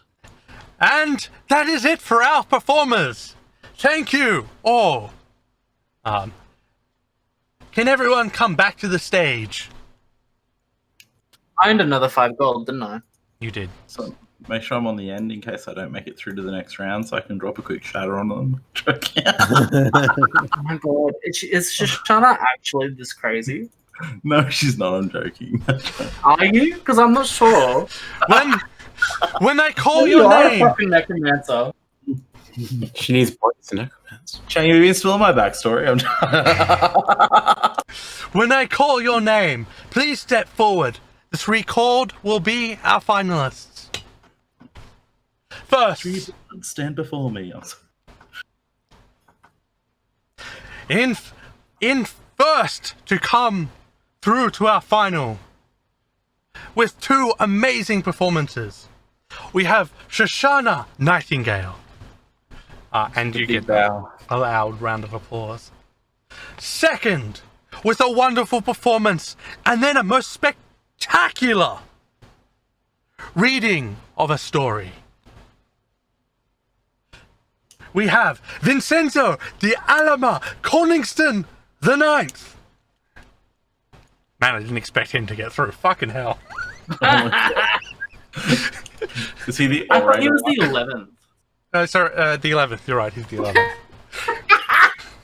And that is it for our performers. Thank you all. Can everyone come back to the stage? I earned another 5 gold, didn't I? You did. So make sure I'm on the end in case I don't make it through to the next round so I can drop a quick shatter on them. Oh my god. Is Shoshana actually this crazy? No, she's not. I'm joking. Are you? Because I'm not sure. When I call You your are a name, fucking necromancer. She needs points to necromance. Shane, you've been spilling my backstory. when I call your name, please step forward. The 3 called will be our finalists. First, Stand before me. in first to come through to our final with 2 amazing performances, we have Shashana Nightingale. And you get a loud round of applause. Second, with a wonderful performance and then a most spectacular reading of a story, we have Vincenzo de Alama Coningston the Ninth. Man, I didn't expect him to get through. Fucking hell. Is he the I thought he was the 11th. No, sorry, the 11th. You're right, he's the 11th.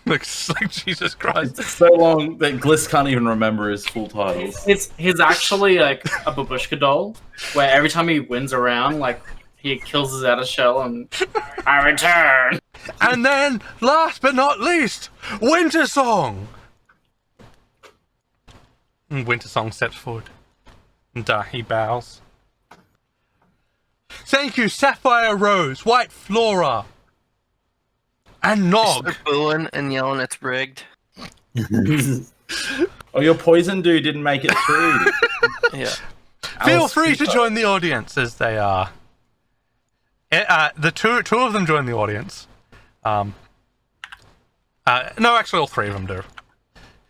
Looks like Jesus Christ. It's so long that Gliss can't even remember his full titles. He's actually like a babushka doll, where every time he wins a round, like, he kills his outer shell and I return. And then, last but not least, Wintersong. And Wintersong steps forward. And he bows. Thank you, Sapphire Rose, White Flora, and Nog. Start booing and yelling it's rigged. Oh, your poison dude didn't make it through. Yeah. Feel free to join the audience as they are. The two of them join the audience. No, actually, all 3 of them do.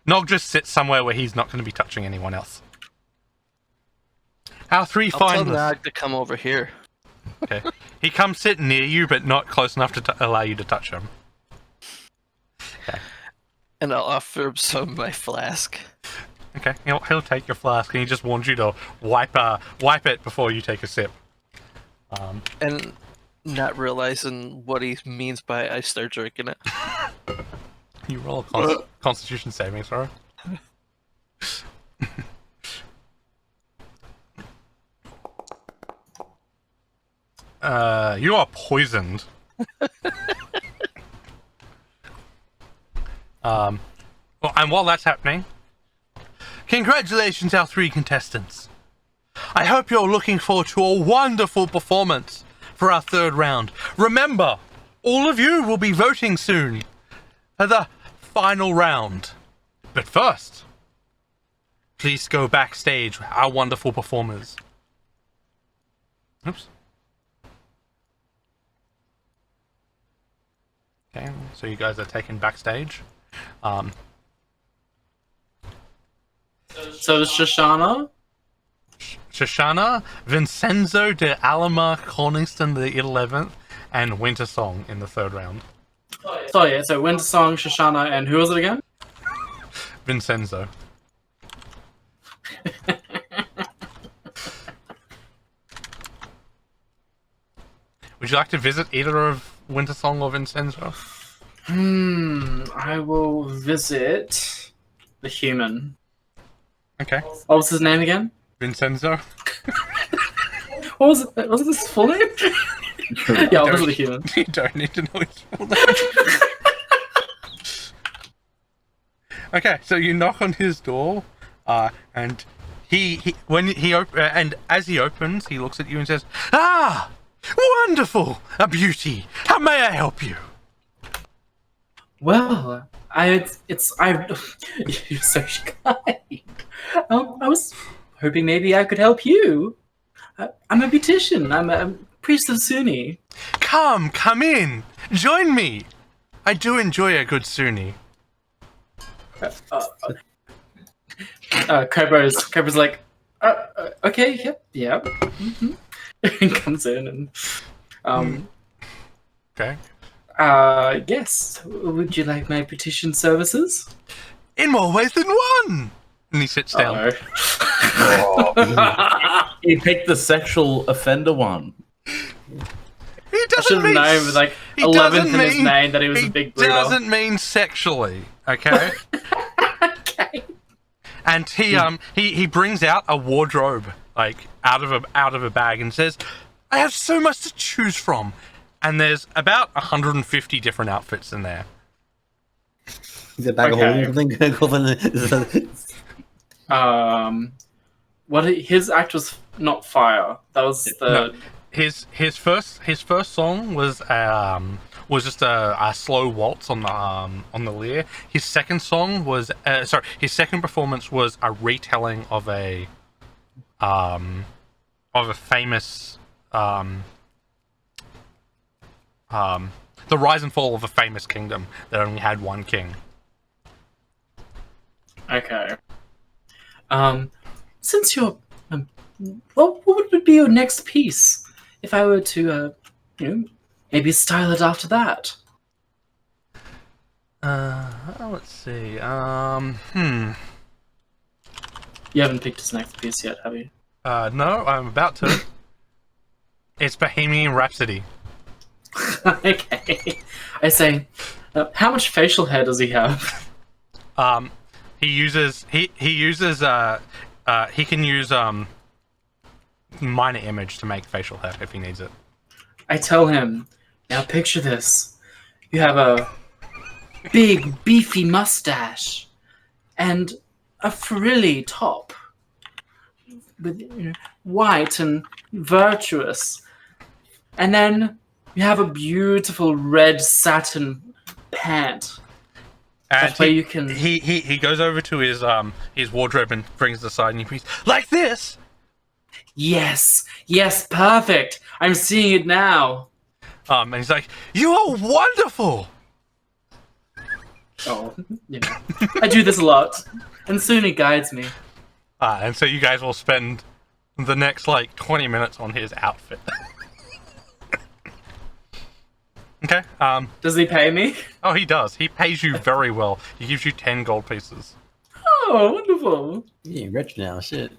Nog just sits somewhere where he's not going to be touching anyone else. Our 3 I'll tell finalists. Nog to come over here. Okay. He comes sit near you, but not close enough to allow you to touch him. Okay. And I'll offer him some of my flask. Okay. He'll take your flask, and he just warns you to wipe it before you take a sip. And not realizing what he means by I start drinking it. You roll a Constitution saving throw. You are poisoned. Well, and while that's happening, congratulations, our 3 contestants. I hope you're looking forward to a wonderful performance for our 3rd round. Remember, all of you will be voting soon for the final round. But first, please go backstage with our wonderful performers. Oops. Okay, so you guys are taken backstage. So Shoshana? Shashana, Vincenzo de Alama Corningston the 11th, and Wintersong in the 3rd round. So yeah, so Wintersong, Shoshana, and who was it again? Vincenzo. Would you like to visit either of Wintersong or Vincenzo? I will visit the human. Okay. What was his name again? Vincenzo? What was it? Was it his full name? Yeah, I'll visit the human. You don't need to know his full name. Okay, so you knock on his door, and and as he opens, he looks at you and says, "Ah, wonderful, a beauty. How may I help you?" Well, you're so kind. I was hoping maybe I could help you. I'm a beautician. I'm a priest of Sunni. Come in, join me. I do enjoy a good Sunni. Cobra's like, okay, yep. Mm-hmm. And comes in and, Okay. yes. Would you like my beautician services? In more ways than one. And he sits down. He picked the sexual offender one. He I doesn't should have mean known with like he 11th in doesn't his mean- name that he was a big He brutal. doesn't mean sexually, okay? Okay. And he brings out a wardrobe like out of a bag and says, "I have so much to choose from." And there's about 150 different outfits in there. Is it bag Okay. of holding something? What his act was not fire. That was the No. His first song was just a slow waltz on the lyre. His second song was his second performance was a retelling of a famous the rise and fall of a famous kingdom that only had one king. okay. Since you're, what would be your next piece? If I were to, maybe style it after that. Let's see. You haven't picked his next piece yet, have you? No, I'm about to. It's Bohemian Rhapsody. Okay. I say, how much facial hair does he have? He can use minor image to make facial hair if he needs it. I tell him, now picture this. You have a big, beefy mustache and a frilly top with white and virtuous. And then you have a beautiful red satin pant. And That way you can... he goes over to his wardrobe and brings it aside and he's like this. Yes, perfect. I'm seeing it now. And he's like, "You are wonderful." Oh, I do this a lot, and soon he guides me. And so you guys will spend the next 20 minutes on his outfit. Okay. Does he pay me? Oh, he does. He pays you very well. He gives you 10 gold pieces. Oh, wonderful. Yeah, rich now, shit.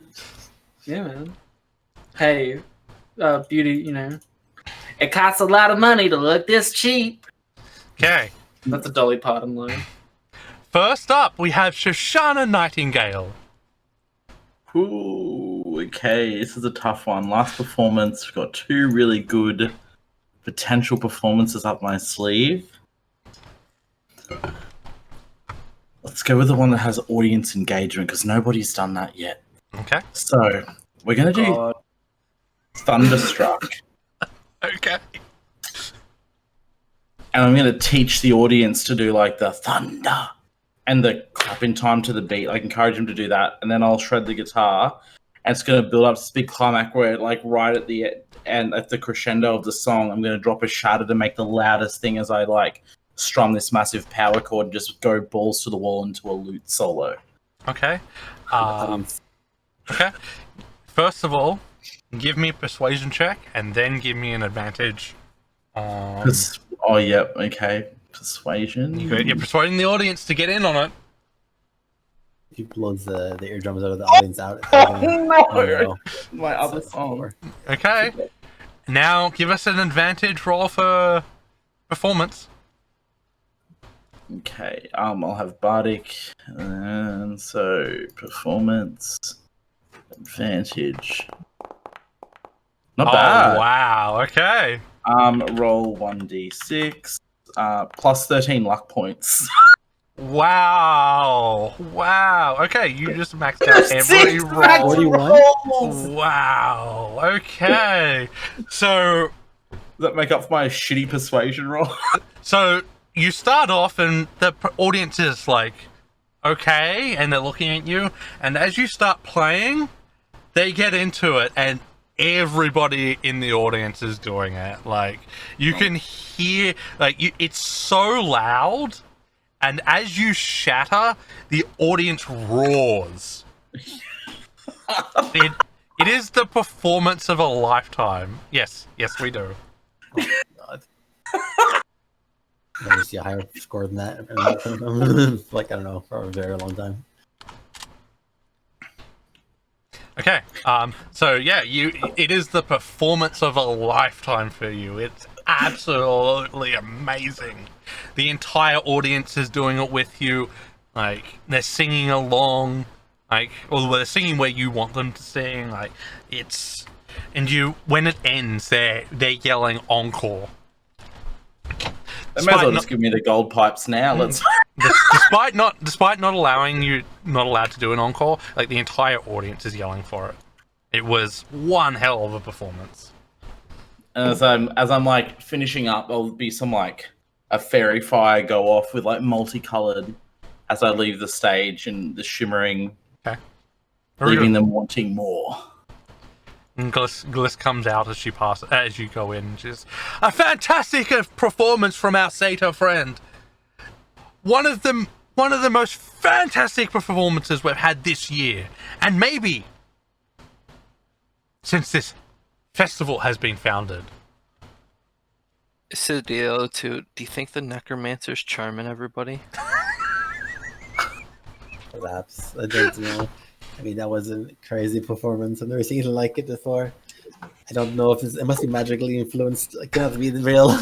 Yeah, man. Hey, beauty, It costs a lot of money to look this cheap. Okay. That's a Dolly Parton line. First up, we have Shashana Nightingale. Ooh, okay, this is a tough one. Last performance, we've got 2 really good potential performances up my sleeve. Let's go with the one that has audience engagement, because nobody's done that yet. Okay. So, we're going to do Thunderstruck. Okay. And I'm going to teach the audience to do like the thunder and the clap in time to the beat. Like encourage them to do that. And then I'll shred the guitar. And it's going to build up this big climax where like right at the end, at the crescendo of the song, I'm going to drop a shatter to make the loudest thing as I like strum this massive power chord and just go balls to the wall into a lute solo. Okay. Okay. First of all, give me a persuasion check and then give me an advantage. Oh, yep. Okay. Persuasion. You're persuading the audience to get in on it. He blows the eardrums out of the audience out. No! My other song. Okay. Now give us an advantage roll for performance. Okay, I'll have Bardic, and so performance advantage. Not bad. Wow. Okay. Roll 1d6, plus 13 luck points. Wow. Okay, you just maxed out every roll. 41? Wow. Okay. So Does that make up for my shitty persuasion roll? So you start off and the audience is like, okay, and they're looking at you. And as you start playing, they get into it and everybody in the audience is doing it. Like, you can hear, like, it's so loud. And as you shatter, the audience roars. It is the performance of a lifetime. Yes, we do. Oh, God. Never see a higher score than that. Like, I don't know, for a very long time. Okay. So yeah, it is the performance of a lifetime for you. It's absolutely amazing. The entire audience is doing it with you. Like, they're singing along, like, or they're singing where you want them to sing. Like, it's, and when it ends, they're yelling encore. They may as well just give me the gold pipes now. Let's. Despite not allowing you not allowed to do an encore, like, the entire audience is yelling for it. It was one hell of a performance. And as I'm like finishing up, there'll be some like a fairy fire go off with like multicolored as I leave the stage and the shimmering, leaving them wanting more. And Gliss comes out as you go in. She's a fantastic performance from our Satyr friend. One of the most fantastic performances we've had this year, and maybe since this festival has been founded. Sidio, do you think the necromancer's charming everybody? Perhaps. I don't know. I mean, that was a crazy performance. I've never seen anything like it before. I don't know if it must be magically influenced. It cannot be real.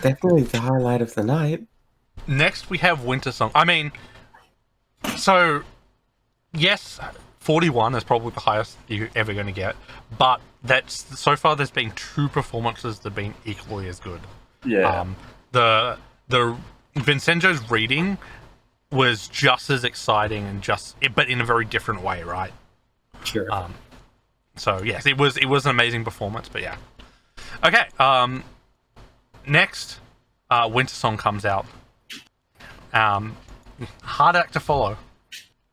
Definitely the highlight of the night. Next, we have Wintersong. I mean, so, yes, 41 is probably the highest you're ever going to get, but so far there's been 2 performances that have been equally as good. Yeah. The Vincenzo's reading was just as exciting and but in a very different way, right? Sure. So yes, it was an amazing performance, but yeah. Okay. Next, Wintersong comes out. Hard act to follow.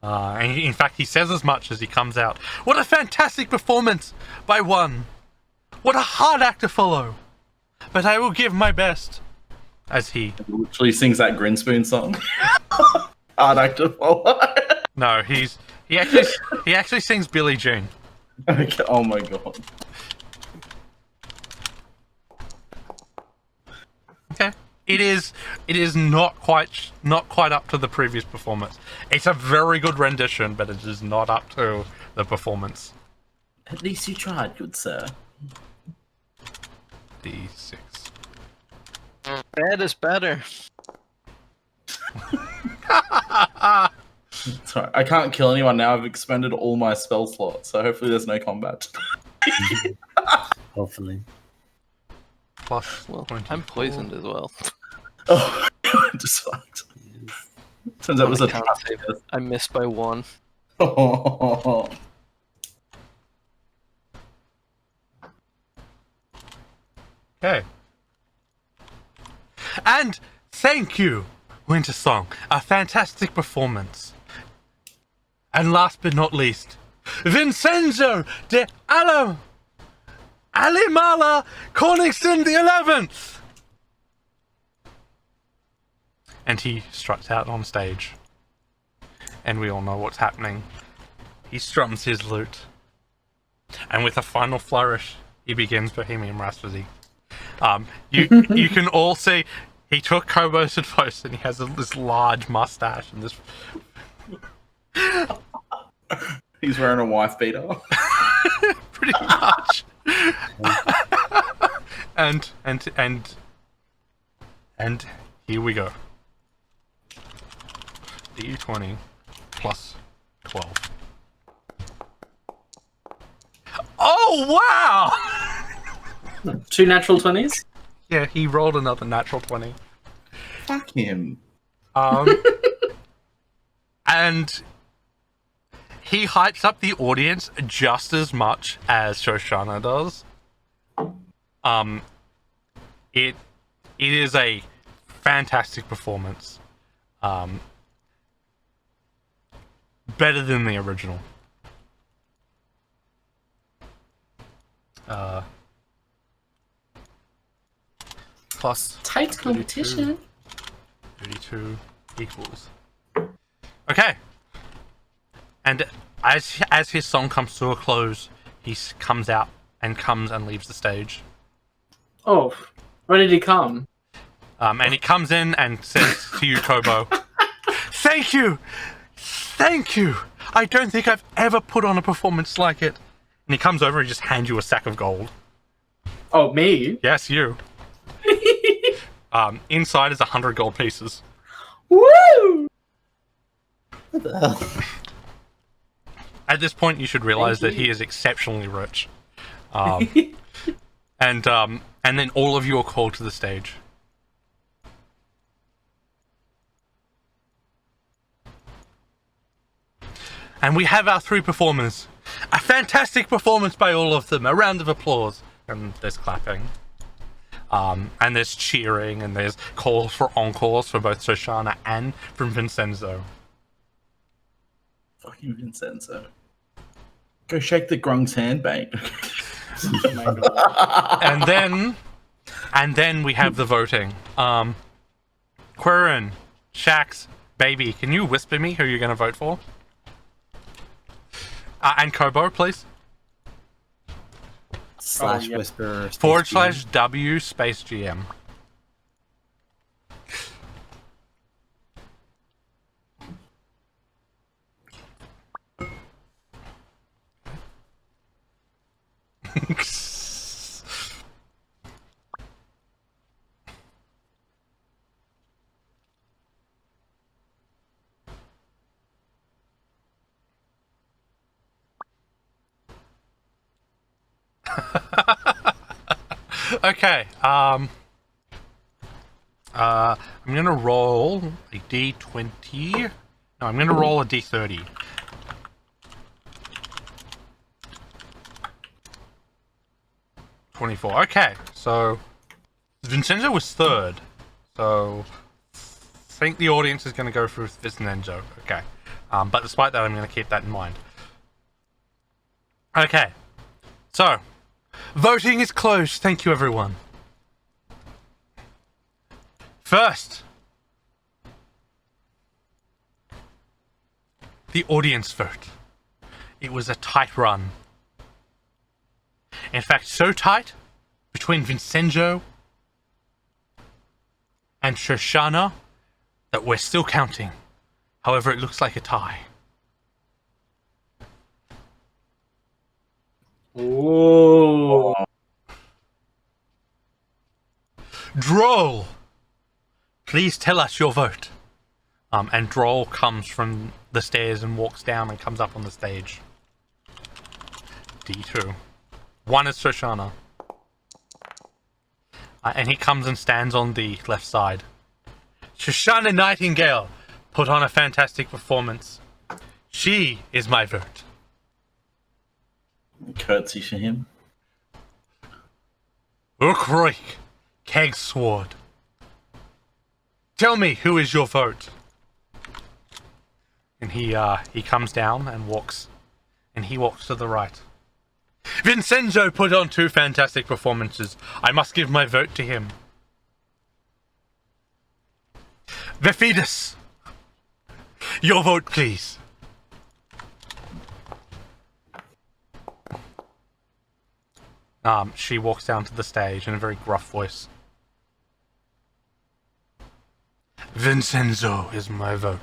And in fact, he says as much as he comes out. What a fantastic performance by one. What a hard act to follow. But I will give my best. As he literally sings that Grinspoon song. Hard act to follow. No, he actually sings Billie Jean. Okay. Oh my god. Okay. It is not quite up to the previous performance. It's a very good rendition, but it is not up to the performance. At least you tried, good sir. D6. Bad is better. Sorry, I can't kill anyone now. I've expended all my spell slots, so hopefully there's no combat. Hopefully. Plus Well, 24. I'm poisoned as well. Oh, just fucked. Turns out it was a Con save. I missed by 1. Okay. And thank you, Wintersong. A fantastic performance. And last but not least, Vincenzo de Alimala Corningston the 11th. And he struts out on stage. And we all know what's happening. He strums his lute. And with a final flourish, he begins Bohemian Rhapsody. You can all see he took Kobo's advice and he has this large mustache and this. He's wearing a wife beater. Pretty much. and here we go. D20 plus 12. Oh wow! 2 natural 20s? Yeah, he rolled another natural 20. Fuck him. And he hypes up the audience just as much as Shoshana does. It is a fantastic performance. Better than the original. Plus Tight competition. 32 equals. Okay. And as his song comes to a close, he comes out and leaves the stage. Oh, where did he come? And he comes in and says to you, Kobo, "Thank you! Thank you! I don't think I've ever put on a performance like it." And he comes over and just hands you a sack of gold. Oh, me? Yes, you. Inside is 100 gold pieces. Woo! What the hell? At this point, you should realize that Thank you. he is exceptionally rich. And then all of you are called to the stage. And we have our 3 performers. A fantastic performance by all of them. A round of applause. And there's clapping. And there's cheering, and there's calls for encores for both Shoshana and from Vincenzo. Fucking Vincenzo. Go shake the Grung's hand, mate. And then we have the voting. Quirin, Shax, Baby, can you whisper me who you're going to vote for? And Kobo, please. Slash yeah. whisper. / W space GM. Okay, I'm gonna roll a d20. No, I'm gonna roll a d30. $24. Okay, so Vincenzo was 3rd. So I think the audience is gonna go for Vincenzo. Okay, but despite that, I'm gonna keep that in mind. Okay, so voting is closed. Thank you, everyone. First, the audience vote. It was a tight run. In fact, so tight between Vincenzo and Shoshana that we're still counting. However, it looks like a tie. Oh. Droll, please tell us your vote. And Droll comes from the stairs and walks down and comes up on the stage. D2. 1 is Shoshana. And he comes and stands on the left side. Shashana Nightingale put on a fantastic performance. She is my vote. Curtsy for him. Ukroik, Keg Sword. Tell me, who is your vote? And he comes down and walks to the right. Vincenzo put on 2 fantastic performances. I must give my vote to him. Vefidus, your vote, please. She walks down to the stage in a very gruff voice. Vincenzo is my vote.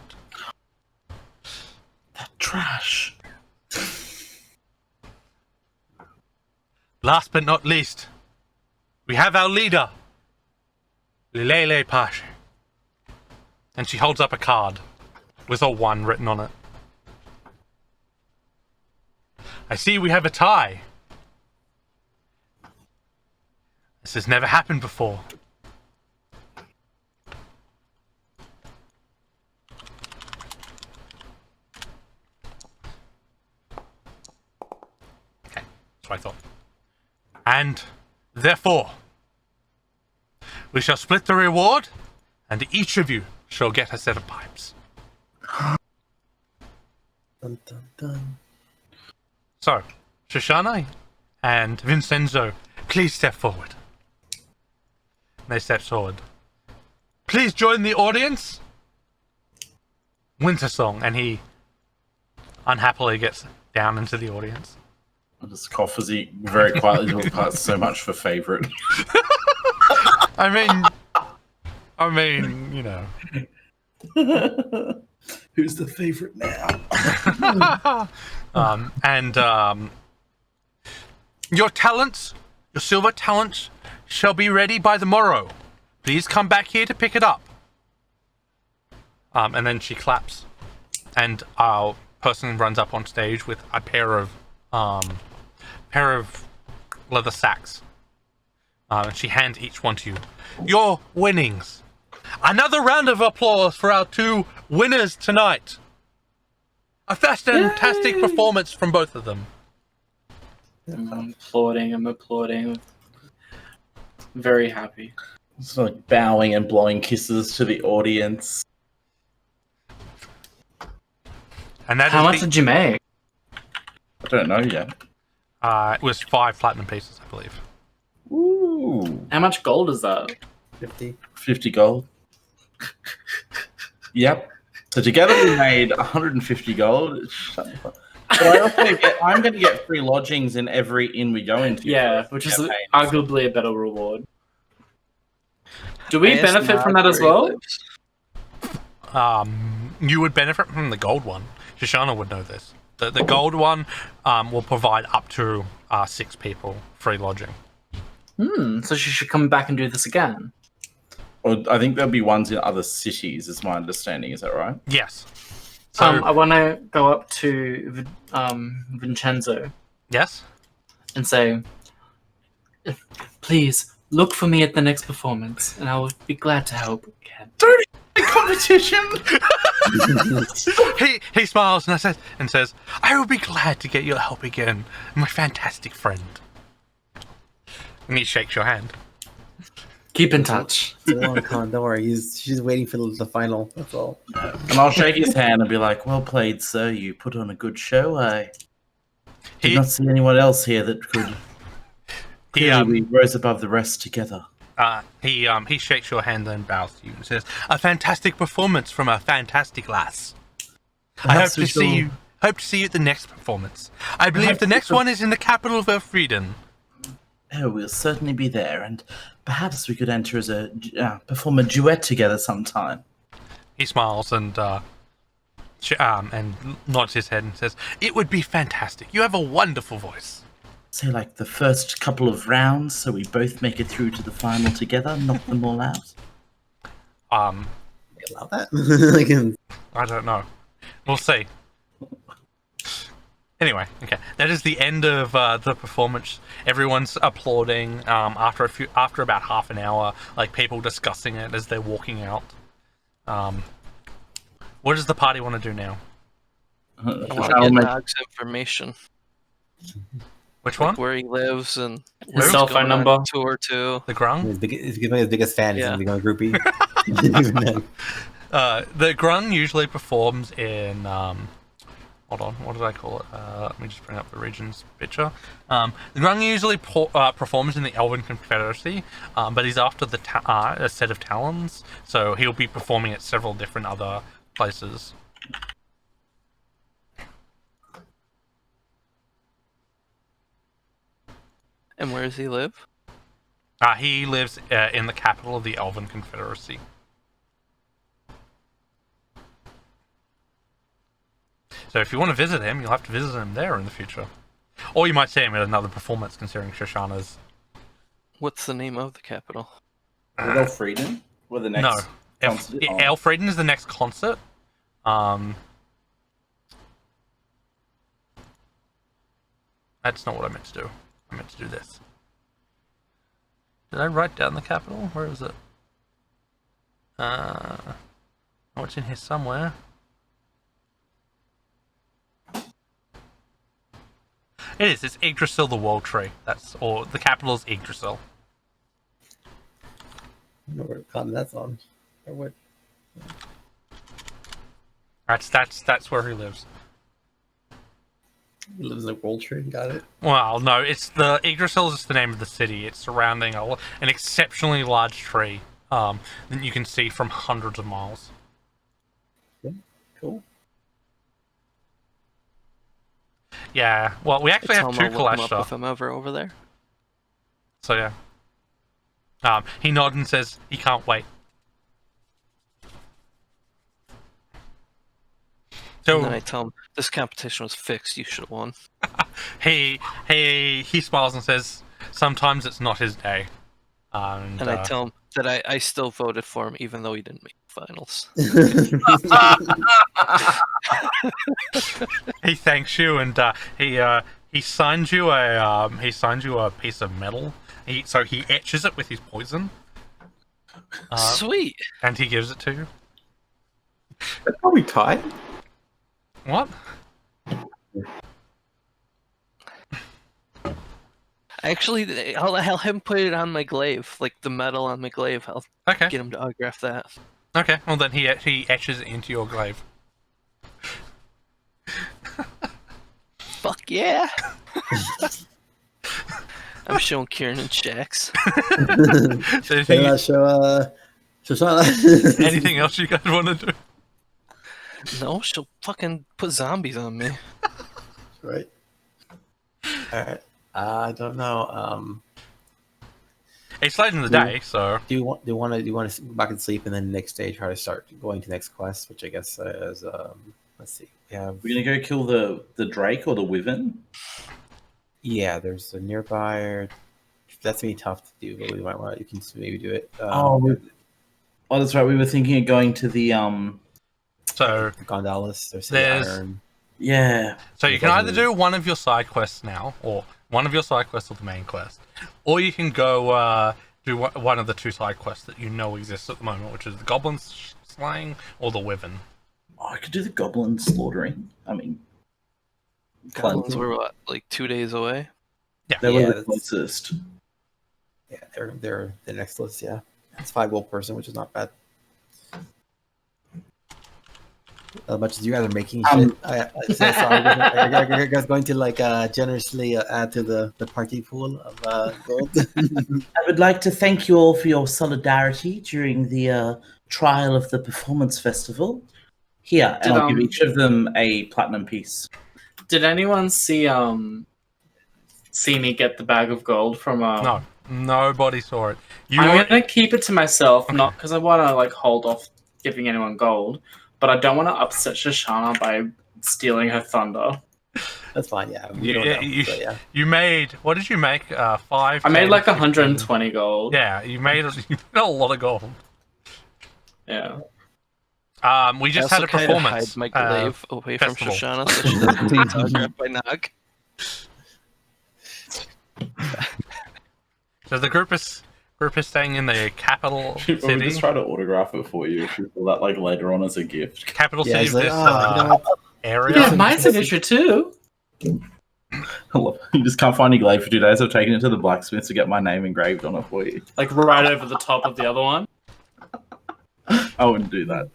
That trash. Last but not least, we have our leader, Lilele Pashe. And she holds up a card with a 1 written on it. I see we have a tie. This has never happened before. Okay, that's what I thought. And therefore, we shall split the reward, and each of you shall get a set of pipes. Dun, dun, dun. So, Shoshana and Vincenzo, please step forward. They step forward. Please join the audience. Wintersong, and he unhappily gets down into the audience. I just cough as he very quietly departs. So much for favourite. I mean, you know. Who's the favourite now? Your talents, your silver talents, shall be ready by the morrow. Please come back here to pick it up. And then she claps, and our person runs up on stage with a pair of leather sacks. And she hands each one to you. Your winnings. Another round of applause for our 2 winners tonight. A fantastic performance from both of them. I'm applauding. Very happy. It's like bowing and blowing kisses to the audience. And that How much did you make? I don't know yet. it was 5 platinum pieces, I believe. Ooh. How much gold is that? 50 gold. Yep. So together we made 150 gold. But I'm going to get free lodgings in every inn we go into. Yeah, which is arguably a better reward. Do we benefit from that as well? You would benefit from the gold one. Shashana would know this. The gold one will provide up to 6 people free lodging. So she should come back and do this again. Or I think there'll be ones in other cities, is my understanding. Is that right? Yes. So, I want to go up to Vincenzo. Yes? And say, please, look for me at the next performance, and I will be glad to help again. Competition! he smiles and says, I will be glad to get your help again, my fantastic friend. And he shakes your hand. Keep in touch. It's a long con. Don't worry. She's waiting for the final. That's all. And I'll shake his hand and be like, well played, sir. You put on a good show. I did not see anyone else here that could... we rose above the rest together. He shakes your hand and bows to you and says, a fantastic performance from a fantastic lass. I hope to see you at the next performance. I believe the next one is in the capital of Elfrieden. Oh, we'll certainly be there, and perhaps we could enter as perform a duet together sometime. He smiles and nods his head and says, it would be fantastic. You have a wonderful voice. say like the first couple of rounds, so we both make it through to the final together, knock them all out. They allow that? Like, I don't know. We'll see. Anyway, okay, that is the end of the performance. Everyone's applauding after about half an hour, like people discussing it as they're walking out. What does the party want to do now? I want to I'll get make- Nog's information. Which Like one? where he lives and His where he's cell going phone on number. tour to. The Grung? he's gonna be his biggest fan. He's Yeah. gonna become a groupie. The Grung usually performs in hold on, what did I call it? Let me just bring up the region's picture. The Grung usually performs in the Elven Confederacy, but he's after the a set of talons, so he'll be performing at several different other places. And where does he live? He lives in the capital of the Elven Confederacy. So if you want to visit him, you'll have to visit him there in the future. Or you might see him at another performance, considering Shoshana's. What's the name of the capital? Elfrieden? Or the next No. concert? Oh. Elfrieden is the next concert. That's not what I meant to do. I meant to do this. Did I write down the capital? Where is it? Oh, it's in here somewhere. It is. It's Yggdrasil, the World Tree. Or the capital is Yggdrasil. I don't know where that's on. Or what? That's where he lives. He lives in a World Tree. Got it. Well, no, it's the Yggdrasil is the name of the city. It's surrounding an exceptionally large tree that you can see from hundreds of miles. Cool. Yeah, well, we actually Tell have him two I'll look him up Kalashtar. if I'm ever over there. So yeah. He nods and says he can't wait. And then I So tell him this competition was fixed. You should have won. he smiles and says sometimes it's not his day. And I tell him that I still voted for him even though he didn't make the finals. he thanks you and he signs you a piece of metal. So he etches it with his poison. Sweet. And he gives it to you. That's probably tied. What? Actually, I'll have him put it on my glaive, like the metal on my glaive. I'll Okay. get him to autograph that. Okay. Well, then he etches it into your glaive. Fuck yeah! I'm showing Kieran and Shax. So Can I show Shoshana? anything else you guys want to do? No, she'll fucking put zombies on me. Right. All right. I don't know. It's late in the day, so Do you want to go back and sleep and then next day try to start going to next quest, which I guess is let's see. We're gonna go kill the Drake or the Wyvern. There's a nearby. That's gonna be tough to do, but we might want. You can maybe do it. Oh, that's right. We were thinking of going to the so Gondolas. There's There's- Iron. yeah. so you can either do one of your side quests now, or one of your side quests or the main quest, or you can go do one of the two side quests that you know exist at the moment, which is the Goblin Slaying or the Wyvern. Oh, I could do the Goblin Slaughtering. I mean, Goblins were what, like 2 days away? they Yeah, were the that's- closest. Yeah, they're the next list. Yeah, it's 5 gold person, which is not bad. As much as you guys are making shit, I'm so sorry. Are you guys going to like generously add to the party pool of gold? I would like to thank you all for your solidarity during the trial of the performance festival. Here, and Did, I'll give each of them a platinum piece. Did anyone see me get the bag of gold from No, nobody saw it. I'm gonna keep it to myself, not because I want to like hold off giving anyone gold, but I don't want to upset Shashana by stealing her thunder. That's fine. Yeah, we You, don't know. you, But yeah. you made, what did you make? 5. I made 10, like 15. 120 gold. Yeah, you made a lot of gold. Yeah. We I just also had a kinda performance. hide my glaive away from festival. Shoshana, so she doesn't get telegraphed by Nog. So the group is staying in the capital We city. just try to autograph it for you if you pull that like later on as a gift. Capital Yeah, city he's of like, this you know what? area. Yeah, my signature too. You just can't find your glaive for 2 days. I've taken it to the blacksmith to get my name engraved on it for you. Like right over the top of the other one. I wouldn't do that.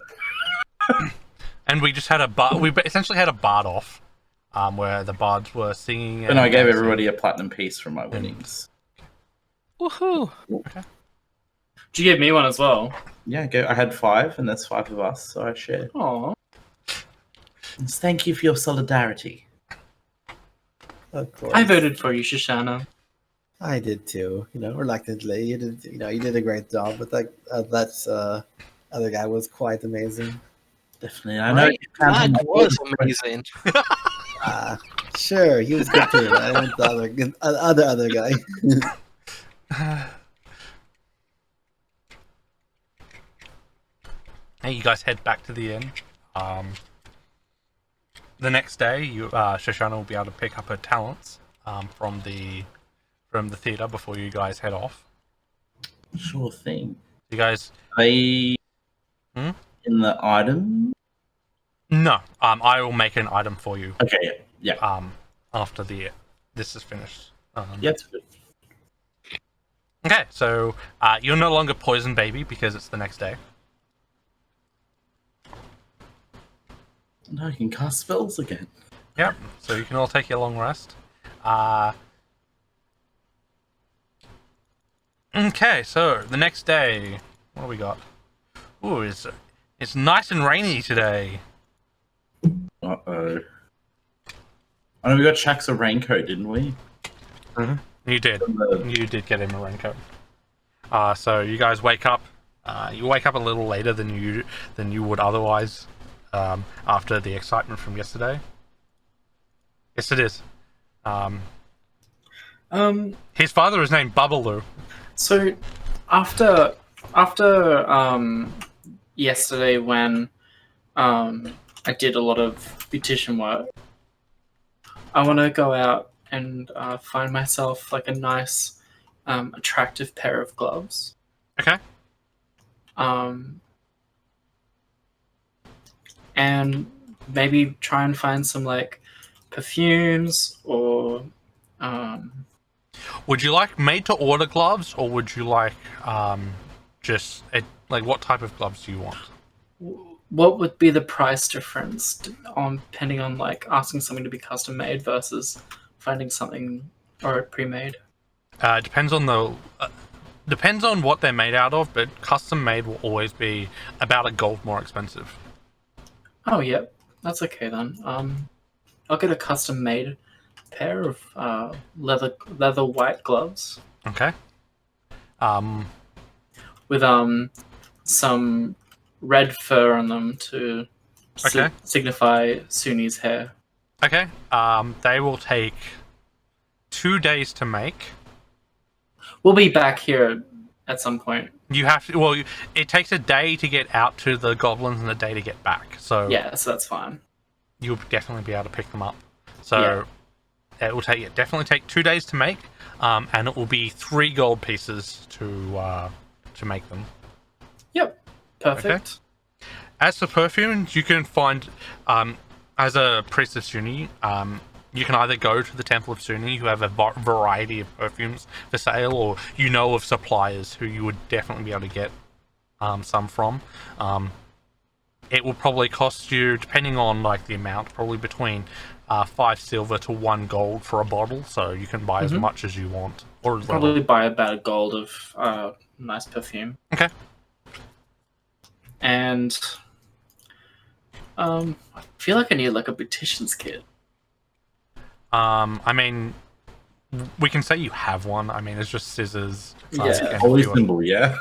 And we just had we essentially had a bard off, where the bards were singing. And I gave dancing. everybody a platinum piece from my winnings. Woohoo! Did you give me one as well? Yeah, I had 5, and there's 5 of us, so I shared. Oh. Thank you for your solidarity. Of course. I voted for you, Shoshana. I did too. You know, reluctantly. You did. You know, you did a great job. But that other guy was quite amazing. Definitely. I know. Nog was amazing. Sure, he was good too. I went the other guy. Hey, you guys head back to the inn. The next day, Shoshana will be able to pick up her talents from the theater before you guys head off. Sure thing. You guys, Are they Hmm? in the item? no. I will make an item for you. Okay, yeah. After this is finished. Yeah, it's good. Okay, so you're no longer poison baby because it's the next day. No, you can cast spells again. Yep. So you can all take your long rest. Okay, so the next day, what do we got? Ooh, it's nice and rainy today. Uh-oh. I know we got Shax a raincoat, didn't we? You did. From the- You did get him a raincoat. So you guys wake up. You wake up a little later than you would otherwise, after the excitement from yesterday. Yes, it is. His father is named Bubbaloo. So after yesterday when I did a lot of beautician work, I want to go out and find myself like a nice attractive pair of gloves. Okay. And maybe try and find some like perfumes or Would you like made-to-order gloves, or would you like just like what type of gloves do you want? what would be the price difference depending on like asking something to be custom made versus finding something or pre-made? Depends on what they're made out of, but custom made will always be about a gold more expensive. Oh, yep. That's okay then. I'll get a custom made pair of leather white gloves Okay. with some red fur on them to Okay. signify Suni's hair. Okay. They will take 2 days to make. We'll be back here at some point. You have to. Well, it takes a day to get out to the goblins and a day to get back. So Yeah, so that's fine. you'll definitely be able to pick them up. So it will definitely take 2 days to make, and it will be 3 gold pieces to make them. Yep. Perfect. As for perfumes, you can find, as a priest of Suni, you can either go to the Temple of Suni, who have a variety of perfumes for sale, or you know of suppliers who you would definitely be able to get some from. It will probably cost you, depending on like the amount, probably between 5 silver to 1 gold for a bottle, so you can buy as much as you want. Or as Probably little. buy about a gold of nice perfume. Okay. And I feel like I need like a beautician's kit. I mean, we can say you have one. I mean, it's just scissors. Yeah. and Always fewer. symbol, yeah.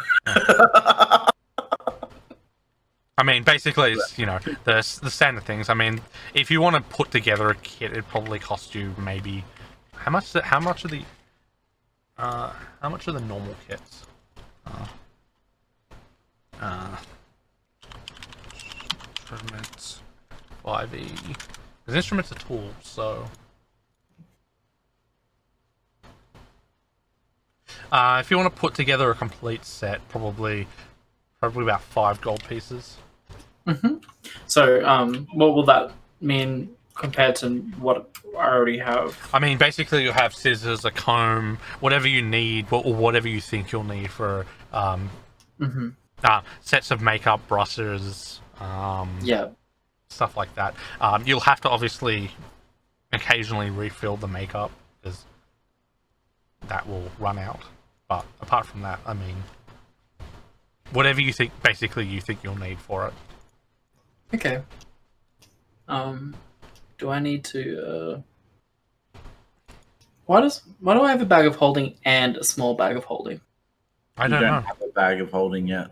I mean, basically, it's the standard things. I mean, if you want to put together a kit, it probably costs you maybe how much are the normal kits? Instruments 5e. Because instruments are tools, so if you want to put together a complete set, probably about 5 gold pieces. So, what will that mean compared to what I already have? I mean, basically, you have scissors, a comb, whatever you need, or whatever you think you'll need for sets of makeup, brushes, stuff like that. You'll have to obviously occasionally refill the makeup because that will run out. But apart from that, I mean, whatever you think you'll need for it. Okay. Do I need to? Why do I have a bag of holding and a small bag of holding? I don't know. Have a bag of holding yet.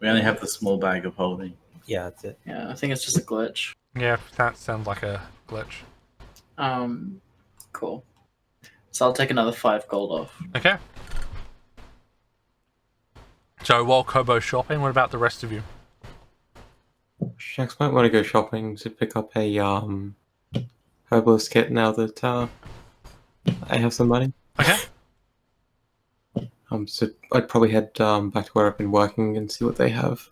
We only have the small bag of holding. Yeah, that's it. Yeah, I think it's just a glitch. Yeah, that sounds like a glitch. Cool. So I'll take another 5 gold off. Okay. So while Kobo's shopping, what about the rest of you? Shax might want to go shopping to pick up a Herbalist Kit now that I have some money. Okay. So I'd probably head back to where I've been working and see what they have.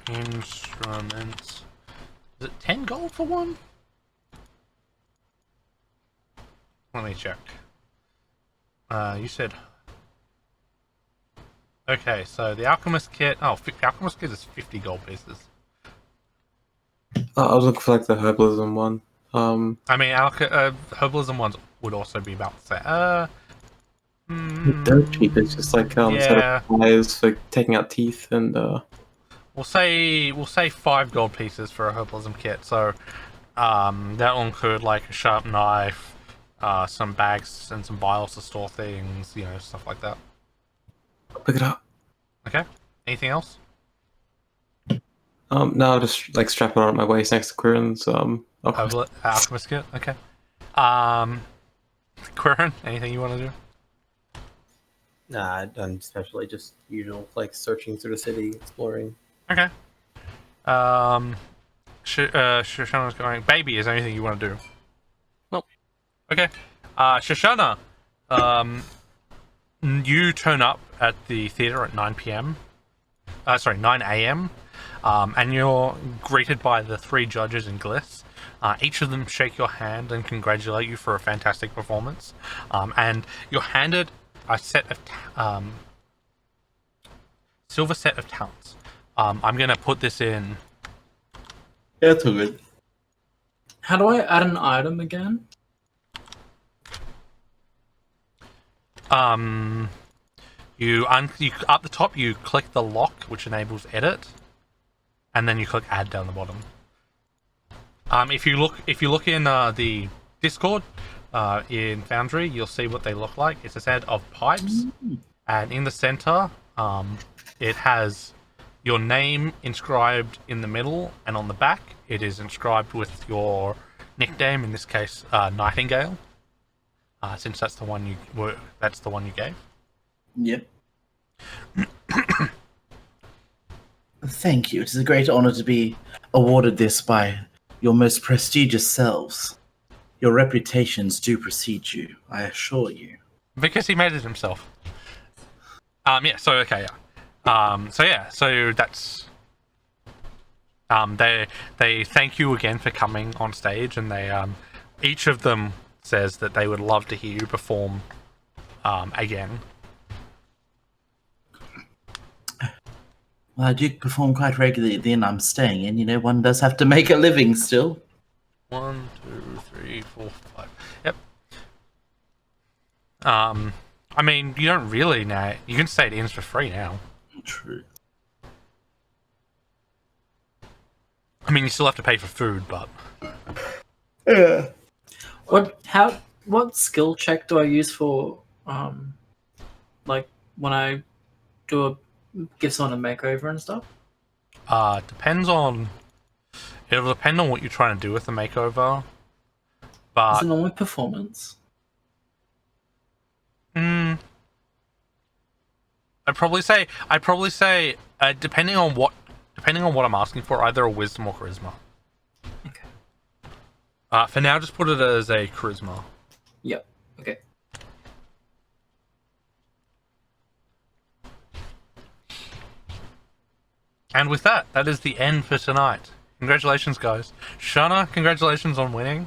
Instruments. Is it 10 gold for one? Let me check. You said... Okay, so the Alchemist Kit... Oh, the Alchemist Kit is 50 gold pieces. I was looking for like the herbalism one. I mean, Herbalism ones would also be about the same. They're cheap. It's just like set of pliers for taking out teeth and. We'll say 5 gold pieces for a Herbalism Kit. So that will include like a sharp knife, some bags and some vials to store things, stuff like that. Pick it up. Okay. Anything else? No, I'll just like strap it on my waist next to Quirin's Alchemist Kit. Okay. Quirin, anything you want to do? Nah, I'm especially just usual, like searching through the city, exploring. Okay. Shoshana's going. Baby, is there anything you want to do? Nope. Okay. Shoshana, you turn up at the theater at 9 p.m. 9 a.m. And you're greeted by the 3 judges in Gliss. Each of them shake your hand and congratulate you for a fantastic performance. And you're handed a set of silver set of talents. I'm gonna put this in. Yeah, it's all good. How do I add an item again? You up the top you click the lock, which enables edit, and then you click add down the bottom. If you look in the Discord in Foundry, you'll see what they look like. It's a set of pipes, and in the center, it has your name inscribed in the middle, and on the back, it is inscribed with your nickname. In this case, Nightingale, since that's the one you gave. Yep. Thank you. It is a great honor to be awarded this by your most prestigious selves. Your reputations do precede you, I assure you. Because he made it himself. So that's they thank you again for coming on stage, and they each of them says that they would love to hear you perform again. Well, I do perform quite regularly at the inn I'm staying in. One does have to make a living still. 1, 2, 3, 4, 5. Yep. I mean, you don't really now. You can stay at inns for free now. True. I mean, you still have to pay for food, but Yeah. How What skill check do I use for, like when I give someone a makeover and stuff? Depends on. It'll depend on what you're trying to do with the makeover. Is But it normally performance? I'd probably say depending on what I'm asking for, either a wisdom or charisma. Okay. For now, just put it as a charisma. Yep. Okay. And with that, that is the end for tonight. Congratulations, guys. Shana, congratulations on winning.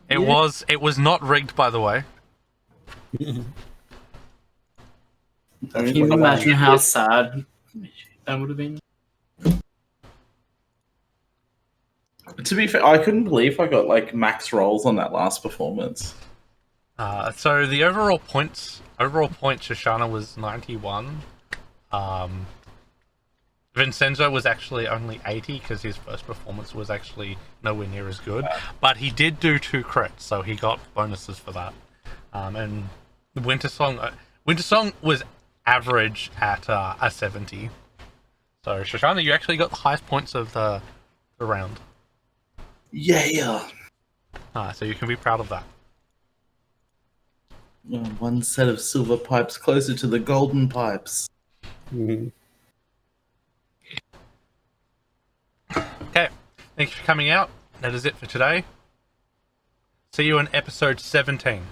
It was not rigged, by the way. Can you imagine how sad that would have been? To be fair, I couldn't believe I got like max rolls on that last performance. So the overall points, Shoshana was 91. Vincenzo was actually only 80 because his first performance was actually nowhere near as good. But he did do 2 crits, so he got bonuses for that. And Wintersong was average at a 70. So Shoshana, you actually got the highest points of the round. Yeah. So you can be proud of that. One set of silver pipes closer to the golden pipes. Mhm. Okay, thanks for coming out. That is it for today. See you in episode 17.